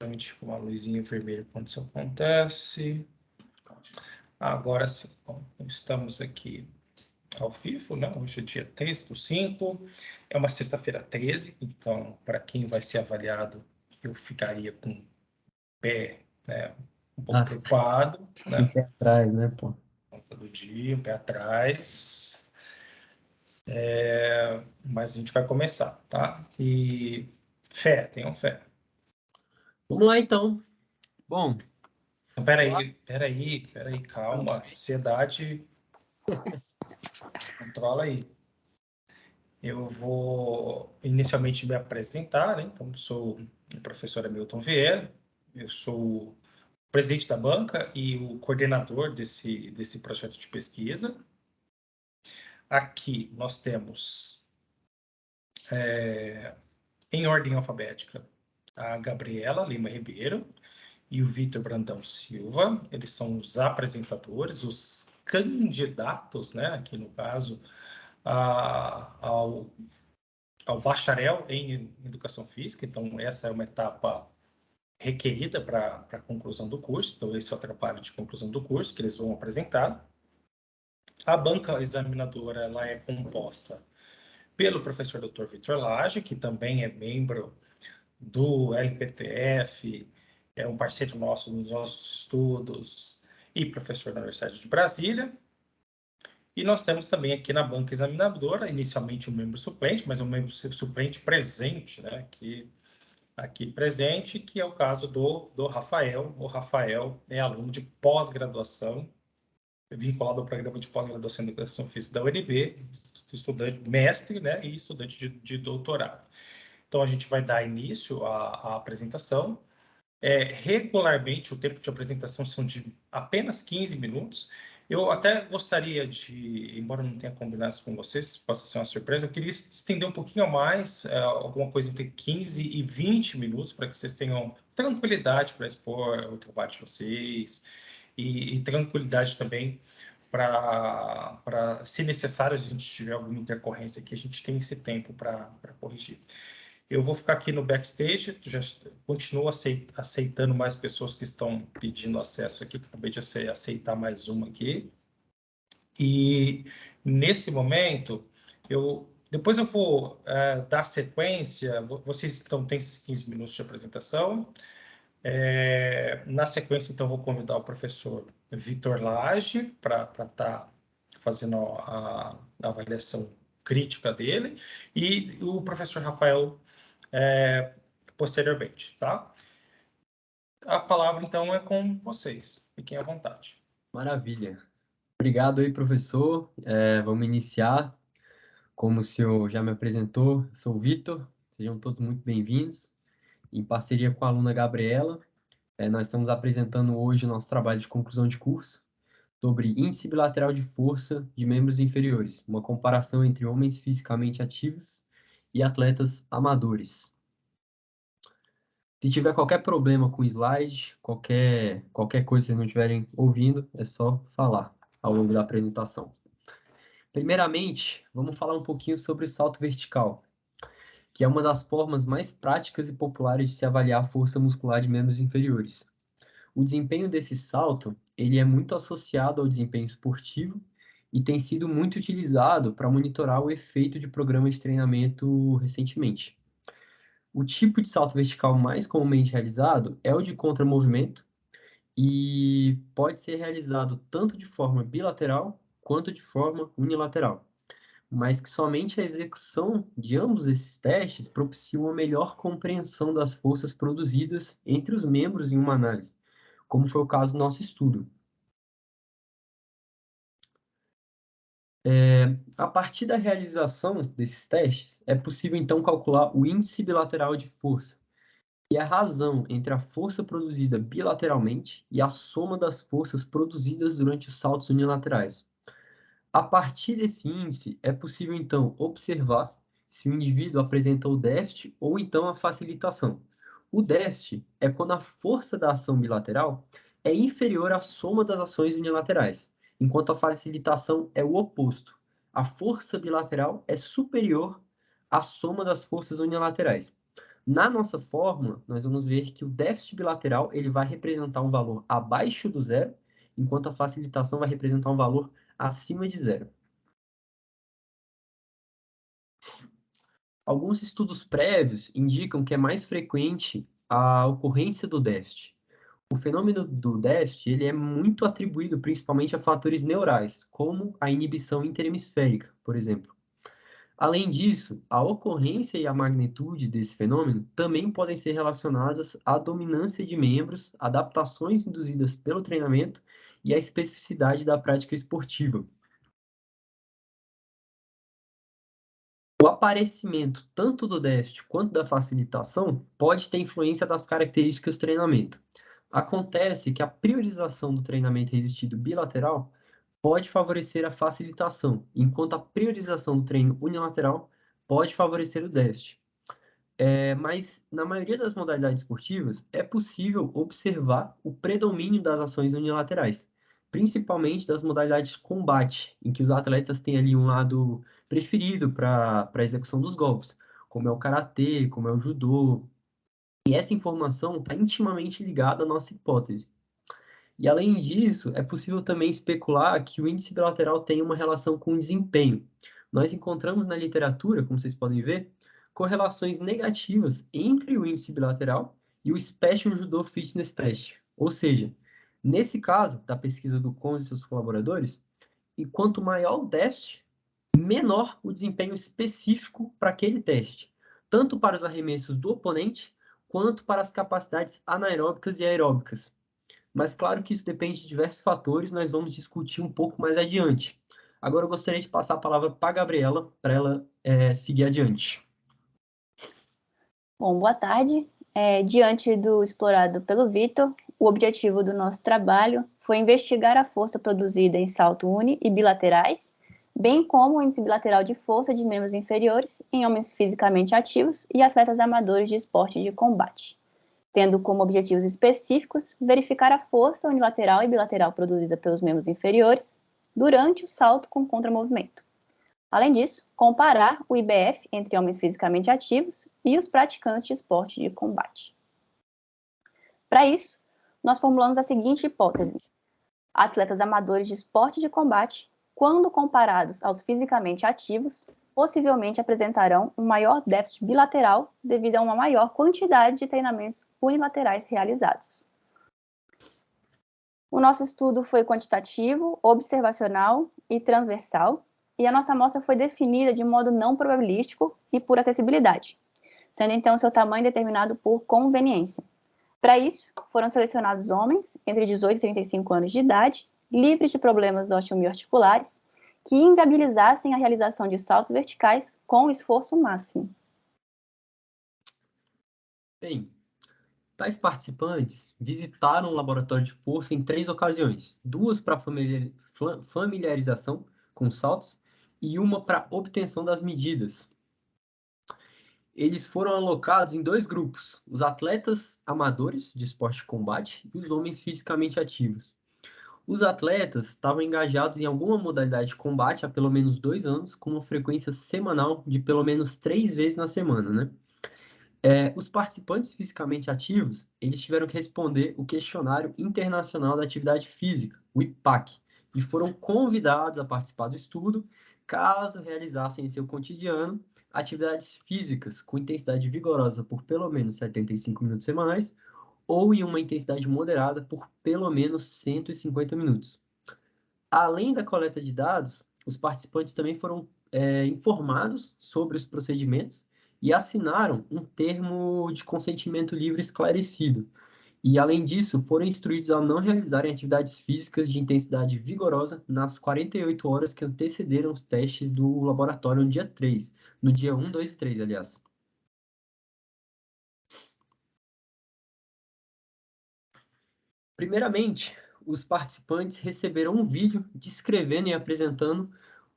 Com uma luzinha vermelha quando isso acontece. Agora sim, bom, estamos aqui ao vivo, né? Hoje é dia 13/5, é uma sexta-feira 13, então, para quem vai ser avaliado, eu ficaria com o pé, né, um pouco preocupado, né? Um pé atrás, né, pô? Conta do dia, um pé atrás. Mas a gente vai começar, tá? E fé, tenham fé. Vamos lá, então. Bom, Peraí, calma. Ansiedade, controla aí. Eu vou inicialmente me apresentar, né? Então, sou o professor Hamilton Vieira, eu sou o presidente da banca e o coordenador desse projeto de pesquisa. Aqui nós temos, em ordem alfabética, a Gabriela Lima Ribeiro e o Vitor Brandão Silva. Eles são os apresentadores, os candidatos, né? Aqui no caso, ao bacharel em Educação Física. Então, essa é uma etapa requerida para a conclusão do curso. Então, esse é o trabalho de conclusão do curso que eles vão apresentar. A banca examinadora ela é composta pelo professor Dr. Vitor Lage, que também é membro do LPTF, é um parceiro nosso nos nossos estudos e professor da Universidade de Brasília. E nós temos também aqui na banca examinadora, inicialmente um membro suplente, mas um membro suplente presente, né, aqui presente, que é o caso do Rafael. O Rafael é aluno de pós-graduação, vinculado ao programa de pós-graduação em Educação Física da UNB, estudante, mestre, né, e estudante de doutorado. Então, a gente vai dar início à apresentação. Regularmente, o tempo de apresentação são de apenas 15 minutos. Eu até gostaria de, embora não tenha combinado com vocês, possa ser uma surpresa, eu queria estender um pouquinho a mais, alguma coisa entre 15 e 20 minutos, para que vocês tenham tranquilidade para expor o trabalho de vocês e tranquilidade também para, se necessário, se a gente tiver alguma intercorrência aqui, a gente tem esse tempo para corrigir. Eu vou ficar aqui no backstage, já continuo aceitando mais pessoas que estão pedindo acesso aqui, acabei de aceitar mais uma aqui. E nesse momento, depois eu vou dar sequência, vocês então têm esses 15 minutos de apresentação. Na sequência, então, eu vou convidar o professor Vitor Lage para estar fazendo a avaliação crítica dele, e o professor Rafael posteriormente, tá? A palavra, então, é com vocês. Fiquem à vontade. Maravilha. Obrigado aí, professor. Vamos iniciar. Como o senhor já me apresentou, eu sou o Vitor. Sejam todos muito bem-vindos. Em parceria com a aluna Gabriela, nós estamos apresentando hoje o nosso trabalho de conclusão de curso sobre índice bilateral de força de membros inferiores, uma comparação entre homens fisicamente ativos e atletas amadores. Se tiver qualquer problema com o slide, qualquer coisa que vocês não estiverem ouvindo, é só falar ao longo da apresentação. Primeiramente, vamos falar um pouquinho sobre o salto vertical, que é uma das formas mais práticas e populares de se avaliar a força muscular de membros inferiores. O desempenho desse salto, ele é muito associado ao desempenho esportivo e tem sido muito utilizado para monitorar o efeito de programas de treinamento recentemente. O tipo de salto vertical mais comumente realizado é o de contramovimento e pode ser realizado tanto de forma bilateral quanto de forma unilateral, mas que somente a execução de ambos esses testes propicia uma melhor compreensão das forças produzidas entre os membros em uma análise, como foi o caso do nosso estudo. A partir da realização desses testes, é possível então calcular o índice bilateral de força, que é a razão entre a força produzida bilateralmente e a soma das forças produzidas durante os saltos unilaterais. A partir desse índice, é possível então observar se o indivíduo apresenta o déficit ou então a facilitação. O déficit é quando a força da ação bilateral é inferior à soma das ações unilaterais, enquanto a facilitação é o oposto. A força bilateral é superior à soma das forças unilaterais. Na nossa fórmula, nós vamos ver que o déficit bilateral ele vai representar um valor abaixo do zero, enquanto a facilitação vai representar um valor acima de zero. Alguns estudos prévios indicam que é mais frequente a ocorrência do déficit. O fenômeno do déficit ele é muito atribuído principalmente a fatores neurais, como a inibição interhemisférica, por exemplo. Além disso, a ocorrência e a magnitude desse fenômeno também podem ser relacionadas à dominância de membros, adaptações induzidas pelo treinamento e à especificidade da prática esportiva. O aparecimento tanto do déficit quanto da facilitação pode ter influência das características do treinamento. Acontece que a priorização do treinamento resistido bilateral pode favorecer a facilitação, enquanto a priorização do treino unilateral pode favorecer o déficit. Mas na maioria das modalidades esportivas é possível observar o predomínio das ações unilaterais, principalmente das modalidades de combate, em que os atletas têm ali um lado preferido para a execução dos golpes, como é o karatê, como é o judô. E essa informação está intimamente ligada à nossa hipótese. E além disso, é possível também especular que o índice bilateral tem uma relação com o desempenho. Nós encontramos na literatura, como vocês podem ver, correlações negativas entre o índice bilateral e o Special Judo Fitness Test. Ou seja, nesse caso da pesquisa do Conze e seus colaboradores, e quanto maior o déficit, menor o desempenho específico para aquele teste, tanto para os arremessos do oponente, quanto para as capacidades anaeróbicas e aeróbicas. Mas claro que isso depende de diversos fatores, nós vamos discutir um pouco mais adiante. Agora eu gostaria de passar a palavra para a Gabriela, para ela seguir adiante. Bom, boa tarde. Diante do explorado pelo Vitor, o objetivo do nosso trabalho foi investigar a força produzida em salto uni e bilaterais, bem como o índice bilateral de força de membros inferiores em homens fisicamente ativos e atletas amadores de esporte de combate, tendo como objetivos específicos verificar a força unilateral e bilateral produzida pelos membros inferiores durante o salto com contramovimento. Além disso, comparar o IBF entre homens fisicamente ativos e os praticantes de esporte de combate. Para isso, nós formulamos a seguinte hipótese: atletas amadores de esporte de combate, quando comparados aos fisicamente ativos, possivelmente apresentarão um maior déficit bilateral devido a uma maior quantidade de treinamentos unilaterais realizados. O nosso estudo foi quantitativo, observacional e transversal, e a nossa amostra foi definida de modo não probabilístico e por acessibilidade, sendo então seu tamanho determinado por conveniência. Para isso, foram selecionados homens entre 18 e 35 anos de idade, livres de problemas osteomioarticulares, que inviabilizassem a realização de saltos verticais com esforço máximo. Bem, tais participantes visitaram o laboratório de força em 3 ocasiões, 2 para familiarização com saltos e uma para obtenção das medidas. Eles foram alocados em 2 grupos, os atletas amadores de esporte de combate e os homens fisicamente ativos. Os atletas estavam engajados em alguma modalidade de combate há pelo menos 2 anos, com uma frequência semanal de pelo menos 3 vezes na semana, né? Os participantes fisicamente ativos, eles tiveram que responder o Questionário Internacional da Atividade Física, o IPAC, e foram convidados a participar do estudo, caso realizassem em seu cotidiano atividades físicas com intensidade vigorosa por pelo menos 75 minutos semanais ou em uma intensidade moderada por pelo menos 150 minutos. Além da coleta de dados, os participantes também foram informados sobre os procedimentos e assinaram um termo de consentimento livre esclarecido. E, além disso, foram instruídos a não realizarem atividades físicas de intensidade vigorosa nas 48 horas que antecederam os testes do laboratório no dia 3, no dia 1, 2 e 3, aliás. Primeiramente, os participantes receberam um vídeo descrevendo e apresentando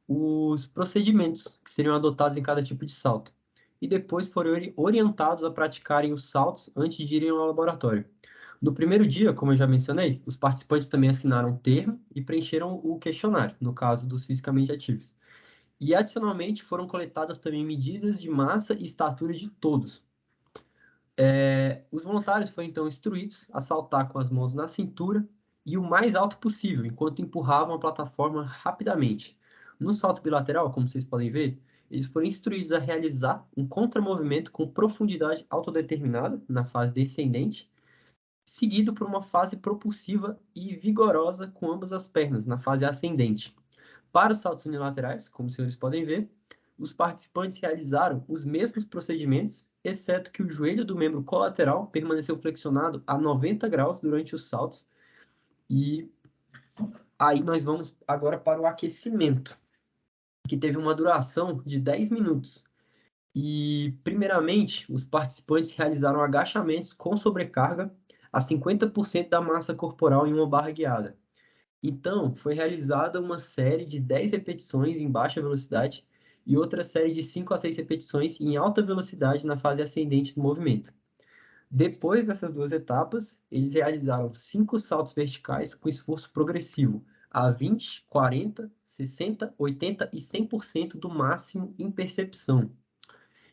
os procedimentos que seriam adotados em cada tipo de salto. E depois foram orientados a praticarem os saltos antes de irem ao laboratório. No primeiro dia, como eu já mencionei, os participantes também assinaram um termo e preencheram o questionário, no caso dos fisicamente ativos. E, adicionalmente, foram coletadas também medidas de massa e estatura de todos. Os voluntários foram então instruídos a saltar com as mãos na cintura e o mais alto possível, enquanto empurravam a plataforma rapidamente. No salto bilateral, como vocês podem ver, eles foram instruídos a realizar um contramovimento com profundidade autodeterminada na fase descendente, seguido por uma fase propulsiva e vigorosa com ambas as pernas na fase ascendente. Para os saltos unilaterais, como os senhores podem ver, os participantes realizaram os mesmos procedimentos, exceto que o joelho do membro colateral permaneceu flexionado a 90 graus durante os saltos. E aí nós vamos agora para o aquecimento, que teve uma duração de 10 minutos. E, primeiramente, os participantes realizaram agachamentos com sobrecarga a 50% da massa corporal em uma barra guiada. Então, foi realizada uma série de 10 repetições em baixa velocidade e outra série de 5 a 6 repetições em alta velocidade na fase ascendente do movimento. Depois dessas duas etapas, eles realizaram 5 saltos verticais com esforço progressivo, a 20, 40, 60, 80 e 100% do máximo em percepção.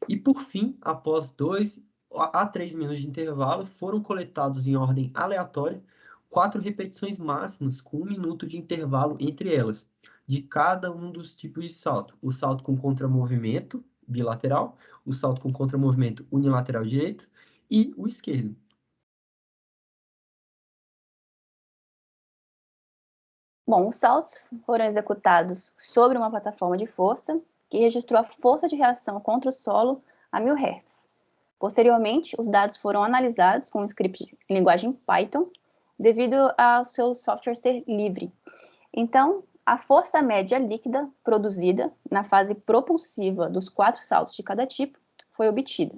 E, por fim, após 2 a 3 minutos de intervalo, foram coletados em ordem aleatória 4 repetições máximas com 1 minuto de intervalo entre elas, de cada um dos tipos de salto. O salto com contramovimento bilateral, o salto com contramovimento unilateral direito e o esquerdo. Bom, os saltos foram executados sobre uma plataforma de força que registrou a força de reação contra o solo a 1000 Hz. Posteriormente, os dados foram analisados com um script em linguagem Python, devido ao seu software ser livre. Então, a força média líquida produzida na fase propulsiva dos 4 saltos de cada tipo foi obtida.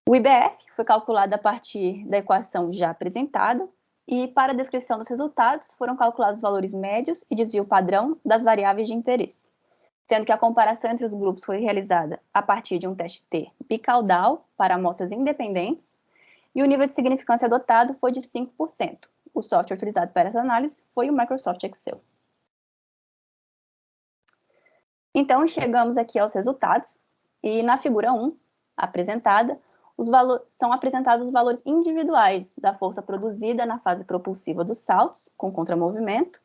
O IBF foi calculado a partir da equação já apresentada e, para a descrição dos resultados, foram calculados os valores médios e desvio padrão das variáveis de interesse, sendo que a comparação entre os grupos foi realizada a partir de um teste T bicaudal para amostras independentes e o nível de significância adotado foi de 5%. O software utilizado para essa análise foi o Microsoft Excel. Então, chegamos aqui aos resultados e na figura 1, apresentada, são apresentados os valores individuais da força produzida na fase propulsiva dos saltos, com contramovimento,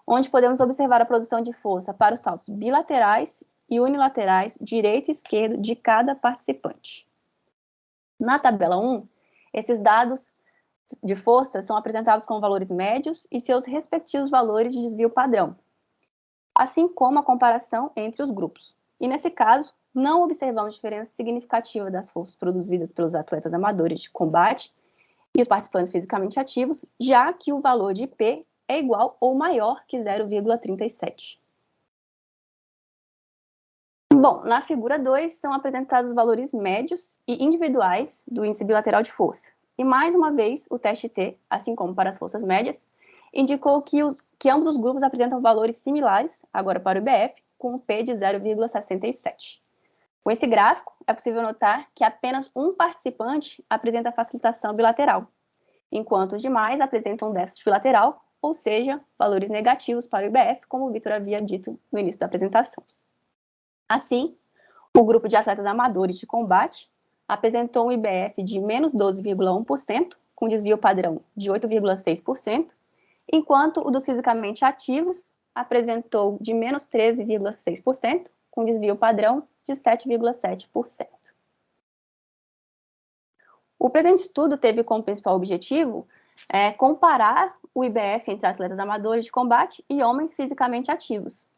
onde podemos observar a produção de força para os saltos bilaterais e unilaterais, direito e esquerdo, de cada participante. Na tabela 1, esses dados de força são apresentados com valores médios e seus respectivos valores de desvio padrão, assim como a comparação entre os grupos. E, nesse caso, não observamos diferença significativa das forças produzidas pelos atletas amadores de combate e os participantes fisicamente ativos, já que o valor de P é igual ou maior que 0,37. Bom, na figura 2 são apresentados os valores médios e individuais do índice bilateral de força. E, mais uma vez, o teste T, assim como para as forças médias, indicou que ambos os grupos apresentam valores similares, agora para o IBF, com um P de 0,67. Com esse gráfico, é possível notar que apenas um participante apresenta facilitação bilateral, enquanto os demais apresentam déficit bilateral, ou seja, valores negativos para o IBF, como o Vitor havia dito no início da apresentação. Assim, o grupo de atletas amadores de combate apresentou um IBF de menos 12,1%, com desvio padrão de 8,6%, enquanto o dos fisicamente ativos apresentou de menos 13,6%, com desvio padrão de 7,7%. O presente estudo teve como principal objetivo comparar o IBF entre atletas amadores de combate e homens fisicamente ativos.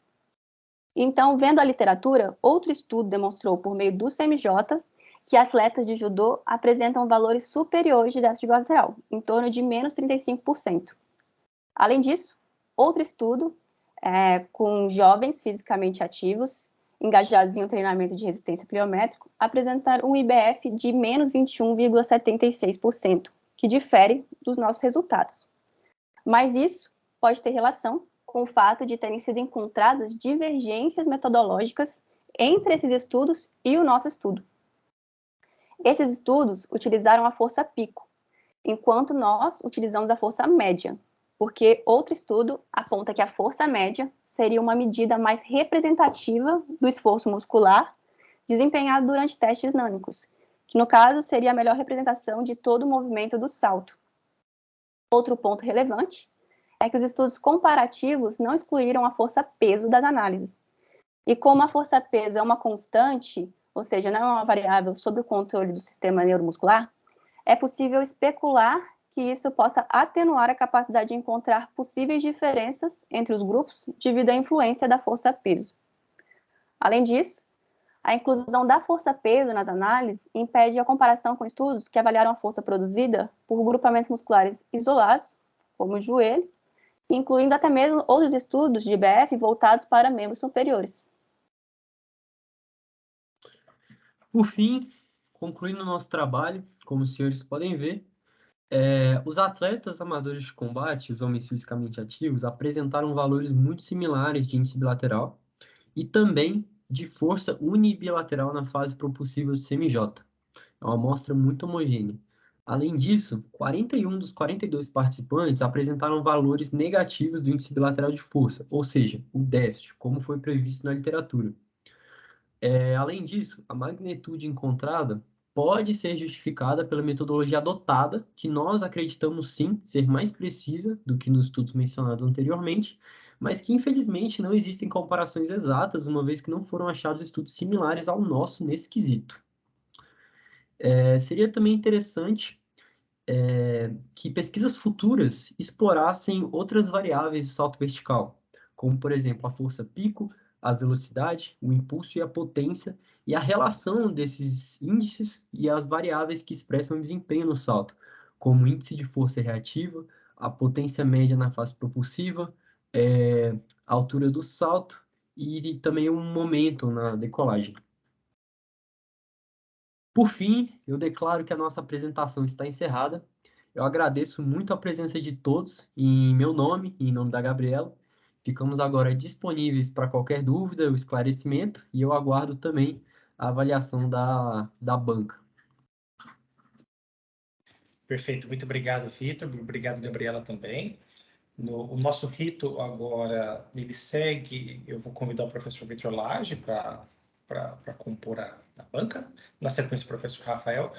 Então, vendo a literatura, outro estudo demonstrou por meio do CMJ que atletas de judô apresentam valores superiores de déficit bilateral, em torno de menos 35%. Além disso, outro estudo com jovens fisicamente ativos engajados em um treinamento de resistência pliométrico, apresentaram um IBF de menos 21,76%, que difere dos nossos resultados. Mas isso pode ter relação com o fato de terem sido encontradas divergências metodológicas entre esses estudos e o nosso estudo. Esses estudos utilizaram a força pico, enquanto nós utilizamos a força média, porque outro estudo aponta que a força média seria uma medida mais representativa do esforço muscular, desempenhado durante testes dinâmicos, que no caso seria a melhor representação de todo o movimento do salto. Outro ponto relevante é que os estudos comparativos não excluíram a força-peso das análises. E como a força-peso é uma constante, ou seja, não é uma variável sob o controle do sistema neuromuscular, é possível especular que isso possa atenuar a capacidade de encontrar possíveis diferenças entre os grupos devido à influência da força-peso. Além disso, a inclusão da força-peso nas análises impede a comparação com estudos que avaliaram a força produzida por grupamentos musculares isolados, como o joelho, incluindo até mesmo outros estudos de IBF voltados para membros superiores. Por fim, concluindo o nosso trabalho, como os senhores podem ver, os atletas amadores de combate, os homens fisicamente ativos, apresentaram valores muito similares de índice bilateral e também de força unibilateral na fase propulsiva do CMJ. É uma amostra muito homogênea. Além disso, 41 dos 42 participantes apresentaram valores negativos do índice bilateral de força, ou seja, o déficit, como foi previsto na literatura. Além disso, a magnitude encontrada pode ser justificada pela metodologia adotada, que nós acreditamos sim ser mais precisa do que nos estudos mencionados anteriormente, mas que infelizmente não existem comparações exatas, uma vez que não foram achados estudos similares ao nosso nesse quesito. Seria também interessante que pesquisas futuras explorassem outras variáveis do salto vertical, como, por exemplo, a força pico, a velocidade, o impulso e a potência, e a relação desses índices e as variáveis que expressam o desempenho no salto, como o índice de força reativa, a potência média na fase propulsiva, a altura do salto e também o momento na decolagem. Por fim, eu declaro que a nossa apresentação está encerrada. Eu agradeço muito a presença de todos, em meu nome e em nome da Gabriela. Ficamos agora disponíveis para qualquer dúvida ou esclarecimento e eu aguardo também a avaliação da banca. Perfeito, muito obrigado, Vitor. Obrigado, Gabriela, também. O nosso rito agora, ele segue, eu vou convidar o professor Vitor Lage para compor a banca, na sequência o professor Rafael.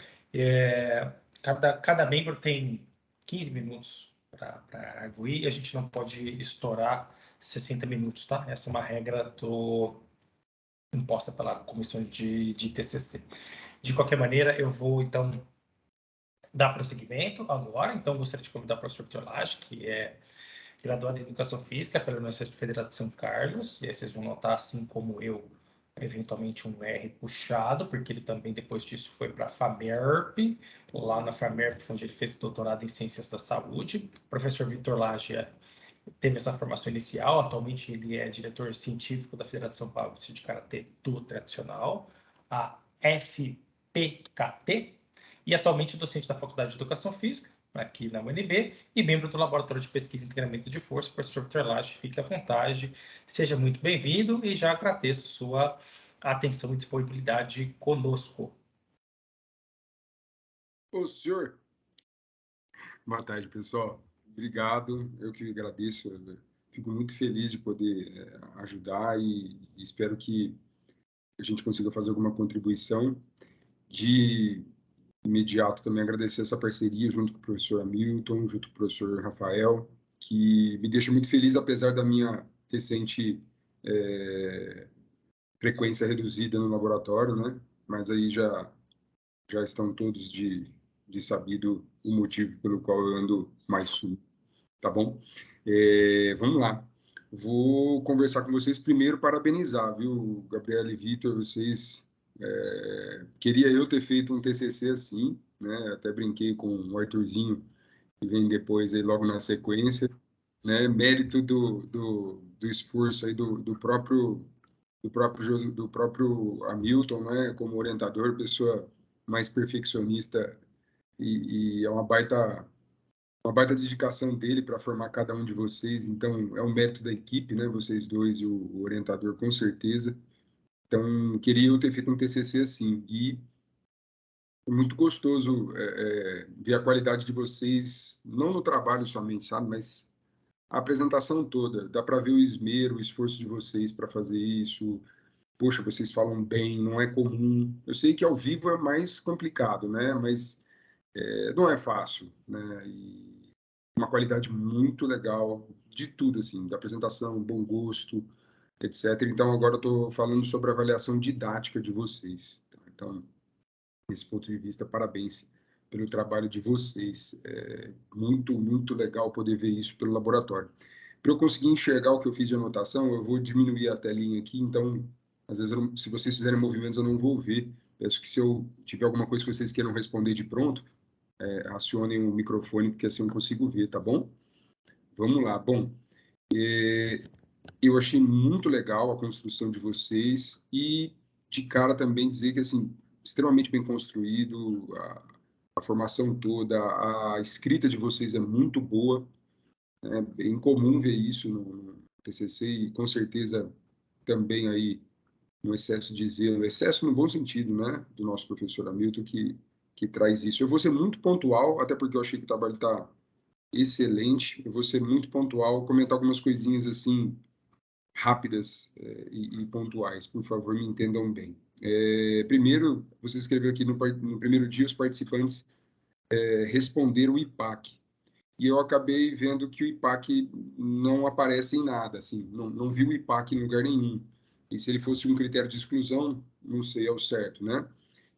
Cada membro tem 15 minutos para arguir, e a gente não pode estourar 60 minutos, tá? Essa é uma regra imposta pela comissão de TCC. De qualquer maneira, eu vou, então, dar prosseguimento agora. Então, gostaria de convidar o professor Vitor Lage, que é graduado em Educação Física pela Universidade Federal de São Carlos, e aí vocês vão notar, assim como eu, eventualmente um R puxado, porque ele também, depois disso, foi para a FAMERP, lá na FAMERP, onde ele fez doutorado em Ciências da Saúde. O professor Vitor Lage teve essa formação inicial, atualmente ele é diretor científico da Federação Paulista de Karatê do Tradicional, a FPKT, e atualmente docente da Faculdade de Educação Física, aqui na UNB, e membro do Laboratório de Pesquisa e Treinamento de Força. Professor Vitor Lage, fique à vontade, seja muito bem-vindo e já agradeço sua atenção e disponibilidade conosco. Ô, senhor. Boa tarde, pessoal. Obrigado, eu que agradeço. Fico muito feliz de poder ajudar e espero que a gente consiga fazer alguma contribuição. De imediato também agradecer essa parceria junto com o professor Hamilton, junto com o professor Rafael, que me deixa muito feliz, apesar da minha recente frequência reduzida no laboratório, né? Mas aí já estão todos de sabido o motivo pelo qual eu ando mais sul, tá bom? Vamos lá. Vou conversar com vocês primeiro, parabenizar, viu, Gabriela e Vitor, vocês... queria eu ter feito um TCC assim, né? Até brinquei com o Arthurzinho, que vem depois aí logo na sequência, né? Mérito do esforço aí do próprio Hamilton, né? Como orientador, pessoa mais perfeccionista e é uma baita dedicação dele para formar cada um de vocês. Então é um mérito da equipe, né? Vocês dois e o orientador, com certeza. Então, queria eu ter feito um TCC assim, e é muito gostoso ver a qualidade de vocês, não no trabalho somente, sabe, mas a apresentação toda. Dá para ver o esmero, o esforço de vocês para fazer isso, poxa, vocês falam bem, não é comum. Eu sei que ao vivo é mais complicado, né? Mas não é fácil, né? E uma qualidade muito legal de tudo, assim, da apresentação, bom gosto, etc. Então, agora eu estou falando sobre a avaliação didática de vocês. Então, desse ponto de vista, parabéns pelo trabalho de vocês. É muito, muito legal poder ver isso pelo laboratório. Para eu conseguir enxergar o que eu fiz de anotação, eu vou diminuir a telinha aqui, então, às vezes, se vocês fizerem movimentos, eu não vou ver. Peço que se eu tiver alguma coisa que vocês queiram responder de pronto, acionem o microfone, porque assim eu consigo ver, tá bom? Vamos lá. Bom, eu achei muito legal a construção de vocês e, de cara, também dizer que, assim, extremamente bem construído, a formação toda, a escrita de vocês é muito boa. É bem comum ver isso no TCC e, com certeza, também aí um excesso de zelo, excesso no bom sentido, né, do nosso professor Hamilton, que traz isso. Eu vou ser muito pontual, até porque eu achei que o trabalho está excelente. Eu vou ser muito pontual, comentar algumas coisinhas assim rápidas e pontuais, por favor, me entendam bem. Primeiro, você escreveu aqui no primeiro dia, os participantes responderam o IPAC. E eu acabei vendo que o IPAC não aparece em nada, assim, não vi o IPAC em lugar nenhum. E se ele fosse um critério de exclusão, não sei ao certo, né?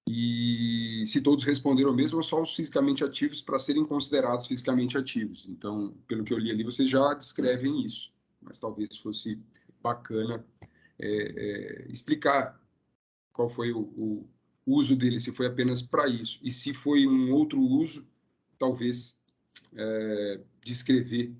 E se todos responderam mesmo, só os fisicamente ativos para serem considerados fisicamente ativos. Então, pelo que eu li ali, vocês já descrevem isso. Mas talvez fosse bacana explicar qual foi o uso dele, se foi apenas para isso. E se foi um outro uso, talvez descrever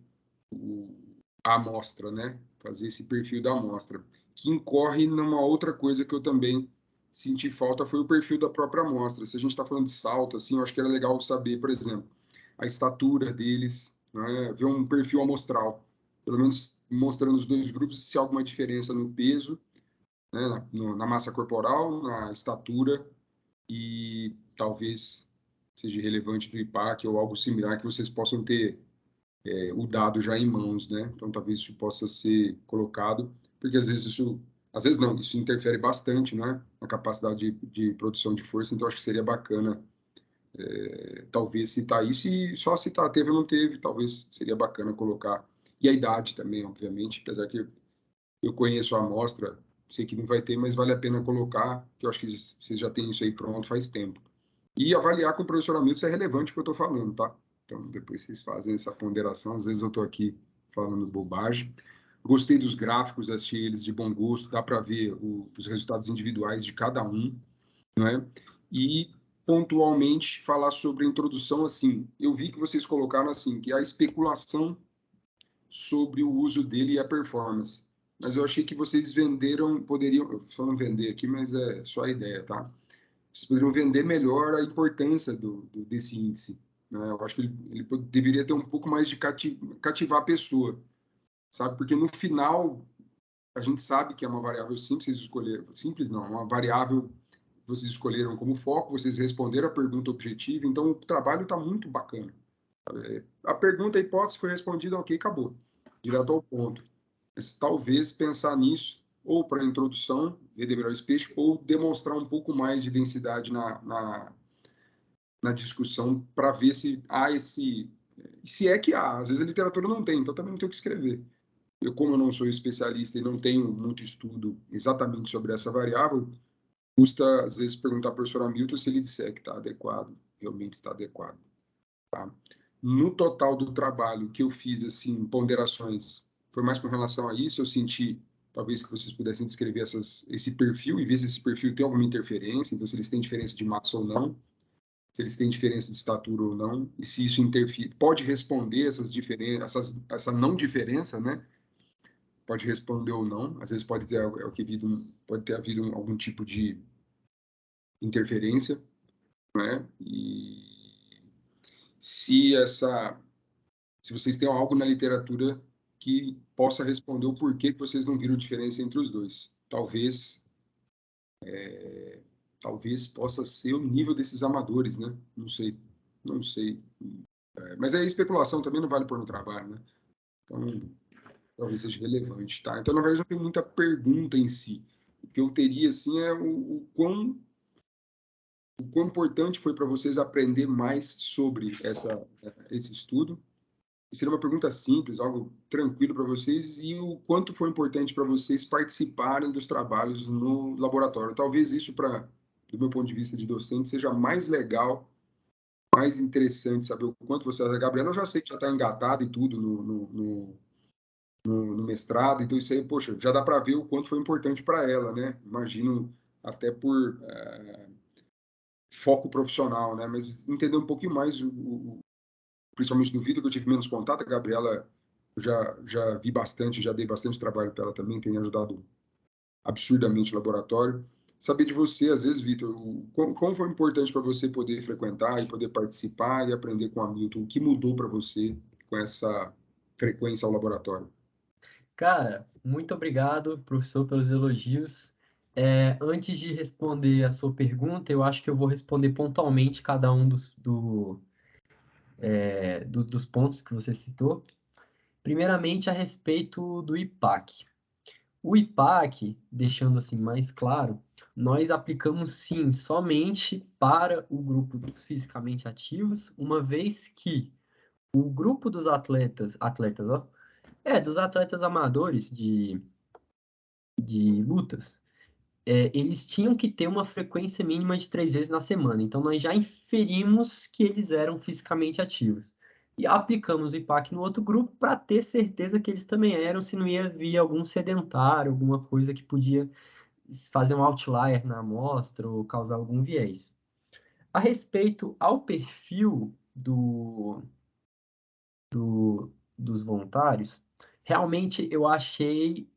a amostra, né? Fazer esse perfil da amostra. Que incorre numa outra coisa que eu também senti falta, foi o perfil da própria amostra. Se a gente está falando de salto, assim, eu acho que era legal saber, por exemplo, a estatura deles, né? Ver um perfil amostral, pelo menos mostrando os dois grupos, se há alguma diferença no peso, né? Na massa corporal, na estatura, e talvez seja relevante do IPAC ou algo similar que vocês possam ter o dado já em mãos, né? Então, talvez isso possa ser colocado, porque às vezes não, isso interfere bastante, né? Na capacidade de produção de força, então acho que seria bacana, talvez citar isso, e só citar teve ou não teve, talvez seria bacana colocar. E a idade também, obviamente, apesar que eu conheço a amostra, sei que não vai ter, mas vale a pena colocar, que eu acho que vocês já têm isso aí pronto faz tempo. E avaliar com o professor Hamilton se é relevante o que eu estou falando, tá? Então, depois vocês fazem essa ponderação. Às vezes eu estou aqui falando bobagem. Gostei dos gráficos, achei eles de bom gosto. Dá para ver os resultados individuais de cada um, não é? E, pontualmente, falar sobre a introdução, assim, eu vi que vocês colocaram, assim, que a especulação sobre o uso dele e a performance. Mas eu achei que vocês poderiam, só não vender aqui, mas é só a ideia, tá? Vocês poderiam vender melhor a importância desse índice, né? Eu acho que ele deveria ter um pouco mais de cativar a pessoa, sabe? Porque no final, a gente sabe que é uma variável simples, vocês escolheram, simples não, uma variável que vocês escolheram como foco, vocês responderam a pergunta objetiva, então o trabalho está muito bacana. A pergunta, a hipótese foi respondida, ok, acabou, direto ao ponto. Mas talvez pensar nisso, ou para a introdução, redeberar esse peixe, ou demonstrar um pouco mais de densidade na discussão, para ver se há se é que há. Às vezes a literatura não tem, então também não tem o que escrever. Como eu não sou especialista e não tenho muito estudo exatamente sobre essa variável, custa, às vezes, perguntar para o professor Hamilton se ele disser que está adequado, realmente está adequado. Tá? No total do trabalho que eu fiz, assim, ponderações, foi mais com relação a isso, eu senti, talvez que vocês pudessem descrever esse perfil e ver se esse perfil tem alguma interferência, então se eles têm diferença de massa ou não, se eles têm diferença de estatura ou não, e se isso interfere, pode responder essas diferenças, essa não diferença, né? Pode responder ou não, às vezes pode ter havido algum tipo de interferência, né? E se vocês têm algo na literatura que possa responder o porquê que vocês não viram diferença entre os dois. Talvez possa ser o nível desses amadores, né? Não sei. Mas aí especulação também não vale pôr no trabalho, né? Então, talvez seja relevante, tá? Então, na verdade, não tem muita pergunta em si. O que eu teria, assim, é o quão importante foi para vocês aprender mais sobre esse estudo. Seria uma pergunta simples, algo tranquilo para vocês, e o quanto foi importante para vocês participarem dos trabalhos no laboratório. Talvez isso, do meu ponto de vista de docente, seja mais legal, mais interessante saber o quanto você... A Gabriela, eu já sei que já está engatada e tudo no mestrado, então isso aí, poxa, já dá para ver o quanto foi importante para ela, né? Imagino até por foco profissional, né? Mas entender um pouquinho mais principalmente do Vitor, que eu tive menos contato. A Gabriela, eu já vi bastante, já dei bastante trabalho para ela também, tem ajudado absurdamente o laboratório. Saber de você, às vezes, Vitor, como foi importante para você poder frequentar e poder participar e aprender com o Hamilton? O que mudou para você com essa frequência ao laboratório? Cara, muito obrigado, professor, pelos elogios. Antes de responder a sua pergunta, eu acho que eu vou responder pontualmente cada um dos pontos que você citou. Primeiramente, a respeito do IPAC. O IPAC, deixando assim mais claro, nós aplicamos sim somente para o grupo dos fisicamente ativos, uma vez que o grupo dos dos atletas amadores de lutas, eles tinham que ter uma frequência mínima de 3 vezes na semana. Então, nós já inferimos que eles eram fisicamente ativos. E aplicamos o IPAC no outro grupo para ter certeza que eles também eram, se não ia vir algum sedentário, alguma coisa que podia fazer um outlier na amostra ou causar algum viés. A respeito ao perfil dos voluntários, realmente eu achei,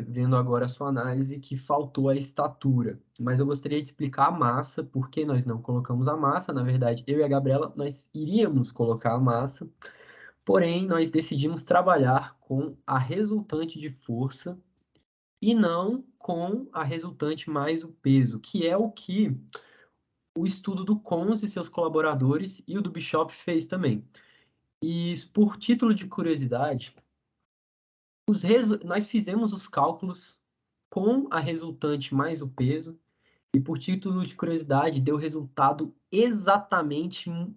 vendo agora a sua análise, que faltou a estatura. Mas eu gostaria de explicar a massa, por que nós não colocamos a massa. Na verdade, eu e a Gabriela, nós iríamos colocar a massa, porém, nós decidimos trabalhar com a resultante de força e não com a resultante mais o peso, que é o que o estudo do Cons e seus colaboradores e o do Bishop fez também. E por título de curiosidade, nós fizemos os cálculos com a resultante mais o peso, e por título de curiosidade, deu resultado exatamente não,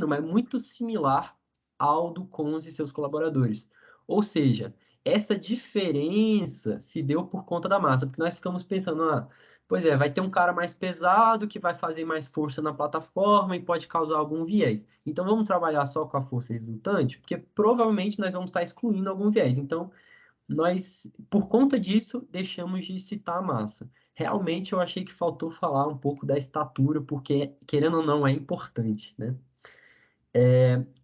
mas muito similar ao do Cons e seus colaboradores. Ou seja, essa diferença se deu por conta da massa, porque nós ficamos pensando, pois é, vai ter um cara mais pesado que vai fazer mais força na plataforma e pode causar algum viés. Então vamos trabalhar só com a força resultante, porque provavelmente nós vamos estar excluindo algum viés. Então, nós, por conta disso, deixamos de citar a massa. Realmente eu achei que faltou falar um pouco da estatura, porque, querendo ou não, é importante, né?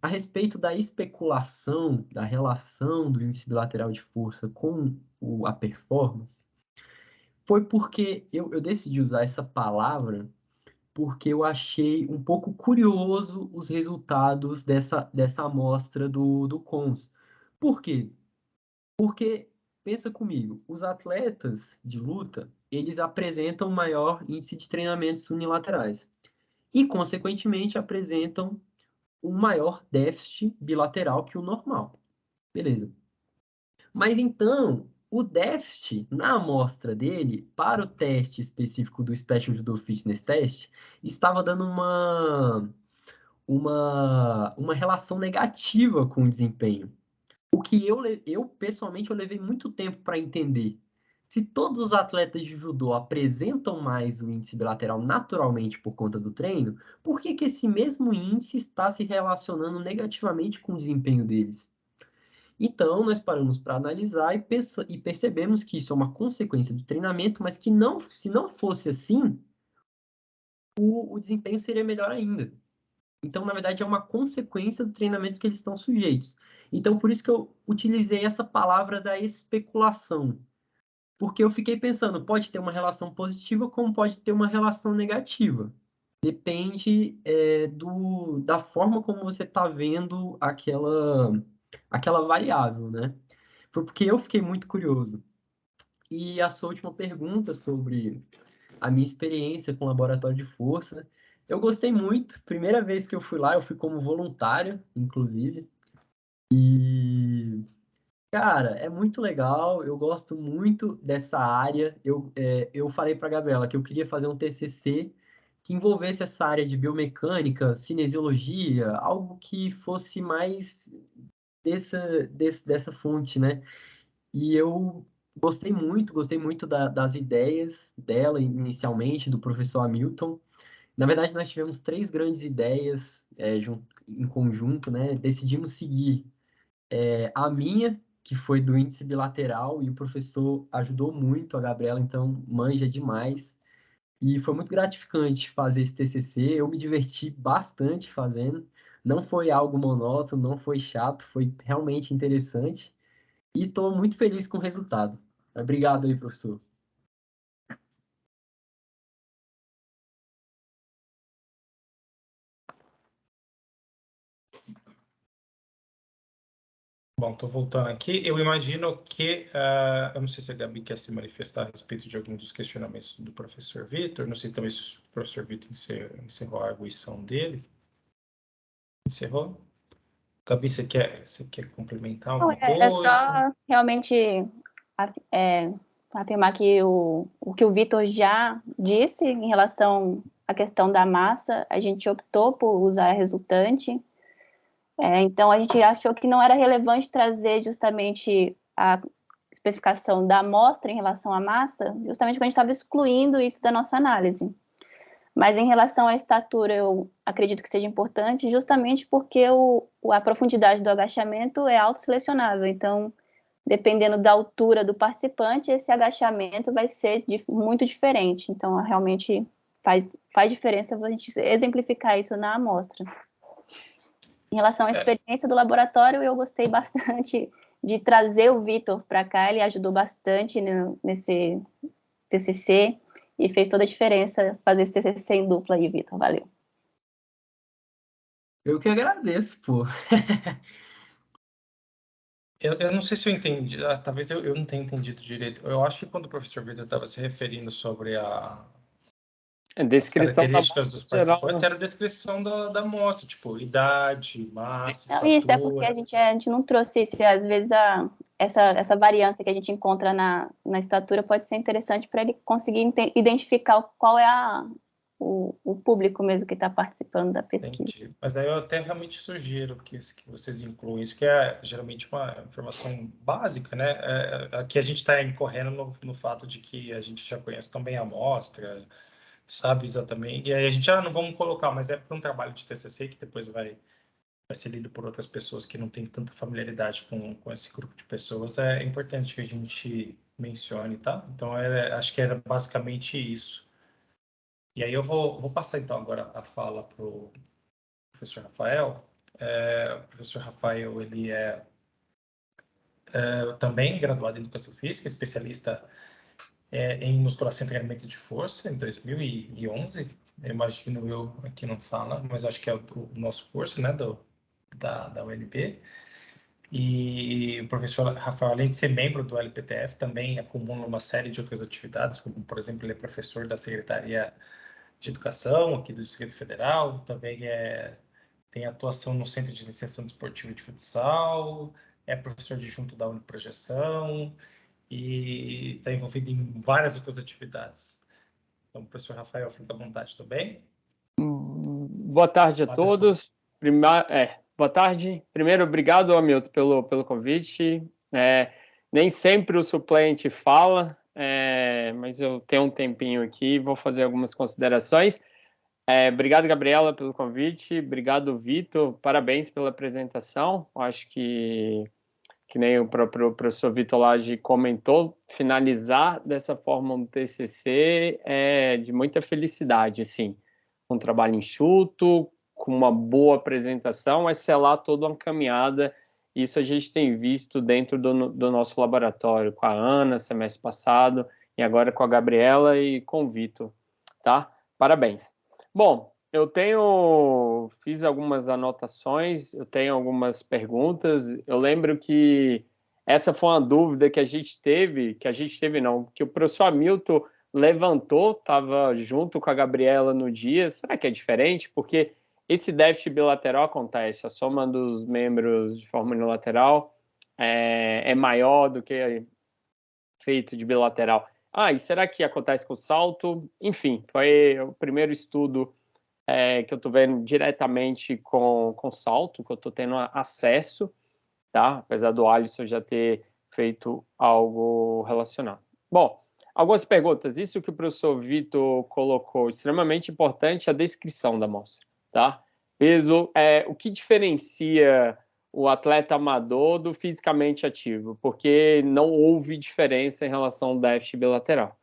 A respeito da especulação, da relação do índice bilateral de força com a performance, foi porque eu decidi usar essa palavra porque eu achei um pouco curioso os resultados dessa amostra do CONS. Por quê? Porque, pensa comigo, os atletas de luta, eles apresentam maior índice de treinamentos unilaterais e, consequentemente, apresentam um maior déficit bilateral que o normal. Beleza. Mas então, o déficit na amostra dele, para o teste específico do Special Judo Fitness Test, estava dando uma relação negativa com o desempenho. O que eu pessoalmente, eu levei muito tempo para entender. Se todos os atletas de judô apresentam mais o índice bilateral naturalmente por conta do treino, por que que esse mesmo índice está se relacionando negativamente com o desempenho deles? Então, nós paramos para analisar e percebemos que isso é uma consequência do treinamento, mas que não, se não fosse assim, o desempenho seria melhor ainda. Então, na verdade, é uma consequência do treinamento que eles estão sujeitos. Então, por isso que eu utilizei essa palavra da especulação. Porque eu fiquei pensando, pode ter uma relação positiva, como pode ter uma relação negativa. Depende da forma como você está vendo aquela variável, né? Foi porque eu fiquei muito curioso. E a sua última pergunta sobre a minha experiência com o laboratório de força. Eu gostei muito. Primeira vez que eu fui lá, eu fui como voluntário, inclusive. E Cara, é muito legal, eu gosto muito dessa área. Eu falei para a Gabriela que eu queria fazer um TCC que envolvesse essa área de biomecânica, cinesiologia, algo que fosse mais dessa fonte, né? E eu gostei muito das ideias dela inicialmente, do professor Hamilton. Na verdade, nós tivemos três grandes ideias em conjunto, né? Decidimos seguir a minha, que foi do índice bilateral, e o professor ajudou muito a Gabriela, então manja demais. E foi muito gratificante fazer esse TCC, eu me diverti bastante fazendo. Não foi algo monótono, não foi chato, foi realmente interessante. E estou muito feliz com o resultado. Obrigado aí, professor. Bom, estou voltando aqui. Eu imagino que, eu não sei se a Gabi quer se manifestar a respeito de algum dos questionamentos do professor Vitor. Não sei também se o professor Vitor encerrou a arguição dele. Encerrou? Gabi, você quer complementar Não, alguma é coisa? só realmente é, afirmar que o que o Vitor já disse em relação à questão da massa, a gente optou por usar a resultante. Então, a gente achou que não era relevante trazer justamente a especificação da amostra em relação à massa, justamente porque a gente estava excluindo isso da nossa análise. Mas em relação à estatura, eu acredito que seja importante, justamente porque a profundidade do agachamento é autoselecionável. Então, dependendo da altura do participante, esse agachamento vai ser muito diferente. Então, realmente faz diferença a gente exemplificar isso na amostra. Em relação à experiência do laboratório, eu gostei bastante de trazer o Vitor para cá, ele ajudou bastante nesse TCC e fez toda a diferença fazer esse TCC em dupla aí, Vitor, valeu. Eu que agradeço, pô. Eu não sei se eu entendi, talvez eu não tenha entendido direito. Eu acho que quando o professor Vitor estava se referindo sobre as características dos participantes, era a descrição da amostra, tipo, idade, massa, Não, isso é porque a gente não trouxe isso, às vezes essa variância que a gente encontra na estatura pode ser interessante para ele conseguir identificar qual é o público mesmo que está participando da pesquisa. Entendi. Mas aí eu até realmente sugiro que vocês incluam isso, que geralmente uma informação básica, né? Aqui a gente está incorrendo no fato de que a gente já conhece tão bem a amostra, sabe exatamente, e aí a gente, não vamos colocar, mas é para um trabalho de TCC que depois vai ser lido por outras pessoas que não têm tanta familiaridade com esse grupo de pessoas, é importante que a gente mencione, tá? Então, acho que era basicamente isso. E aí eu vou passar, então, agora a fala para o professor Rafael. O professor Rafael, ele é também graduado em Educação Física, especialista em musculação e treinamento de força, em 2011. Eu imagino eu aqui não fala, mas acho que é o nosso curso, né, da UNB. E o professor Rafael, além de ser membro do LPTF, também acumula uma série de outras atividades, como, por exemplo, ele é professor da Secretaria de Educação aqui do Distrito Federal, também tem atuação no Centro de Iniciação Desportiva de Futsal, é professor adjunto da Uniprojeção e está envolvido em várias outras atividades. Então, professor Rafael, fica à vontade também. Boa tarde a todos. Boa tarde. Primeiro, obrigado, Hamilton, pelo convite. Nem sempre o suplente fala, mas eu tenho um tempinho aqui, vou fazer algumas considerações. Obrigado, Gabriela, pelo convite. Obrigado, Vitor. Parabéns pela apresentação. Acho que nem o próprio professor Vitor Lage comentou, finalizar dessa forma um TCC é de muita felicidade, assim. Um trabalho enxuto, com uma boa apresentação, é selar toda uma caminhada. Isso a gente tem visto dentro do nosso laboratório, com a Ana, semestre passado, e agora com a Gabriela e com o Vitor, tá? Parabéns. Bom, fiz algumas anotações, eu tenho algumas perguntas. Eu lembro que essa foi uma dúvida que que o professor Hamilton levantou, estava junto com a Gabriela no dia. Será que é diferente? Porque esse déficit bilateral acontece, a soma dos membros de forma unilateral é maior do que feito de bilateral. E será que acontece com salto? Enfim, foi o primeiro estudo que eu estou vendo diretamente com salto, que eu estou tendo acesso, tá? Apesar do Alisson já ter feito algo relacionado. Bom, algumas perguntas. Isso que o professor Vitor colocou, extremamente importante, a descrição da amostra, tá? Peso, o que diferencia o atleta amador do fisicamente ativo? Porque não houve diferença em relação ao déficit bilateral,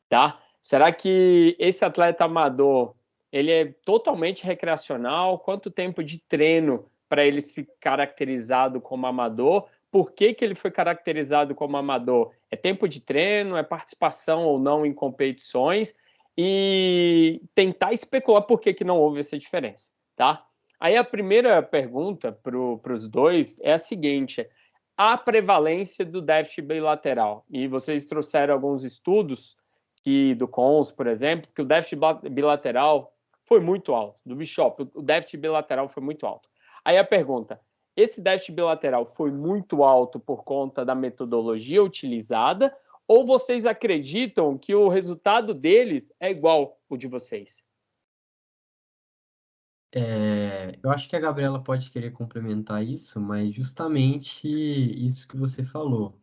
tá? Será que esse atleta amador, ele é totalmente recreacional? Quanto tempo de treino para ele se caracterizado como amador? Por que ele foi caracterizado como amador? É tempo de treino? É participação ou não em competições? E tentar especular por que não houve essa diferença, tá? Aí a primeira pergunta para os dois é a seguinte: a prevalência do déficit bilateral. E vocês trouxeram alguns estudos do CONS, por exemplo, que o déficit bilateral foi muito alto, do Bishop, o déficit bilateral foi muito alto. Aí a pergunta: esse déficit bilateral foi muito alto por conta da metodologia utilizada, ou vocês acreditam que o resultado deles é igual ao de vocês? Eu acho que a Gabriela pode querer complementar isso, mas justamente isso que você falou.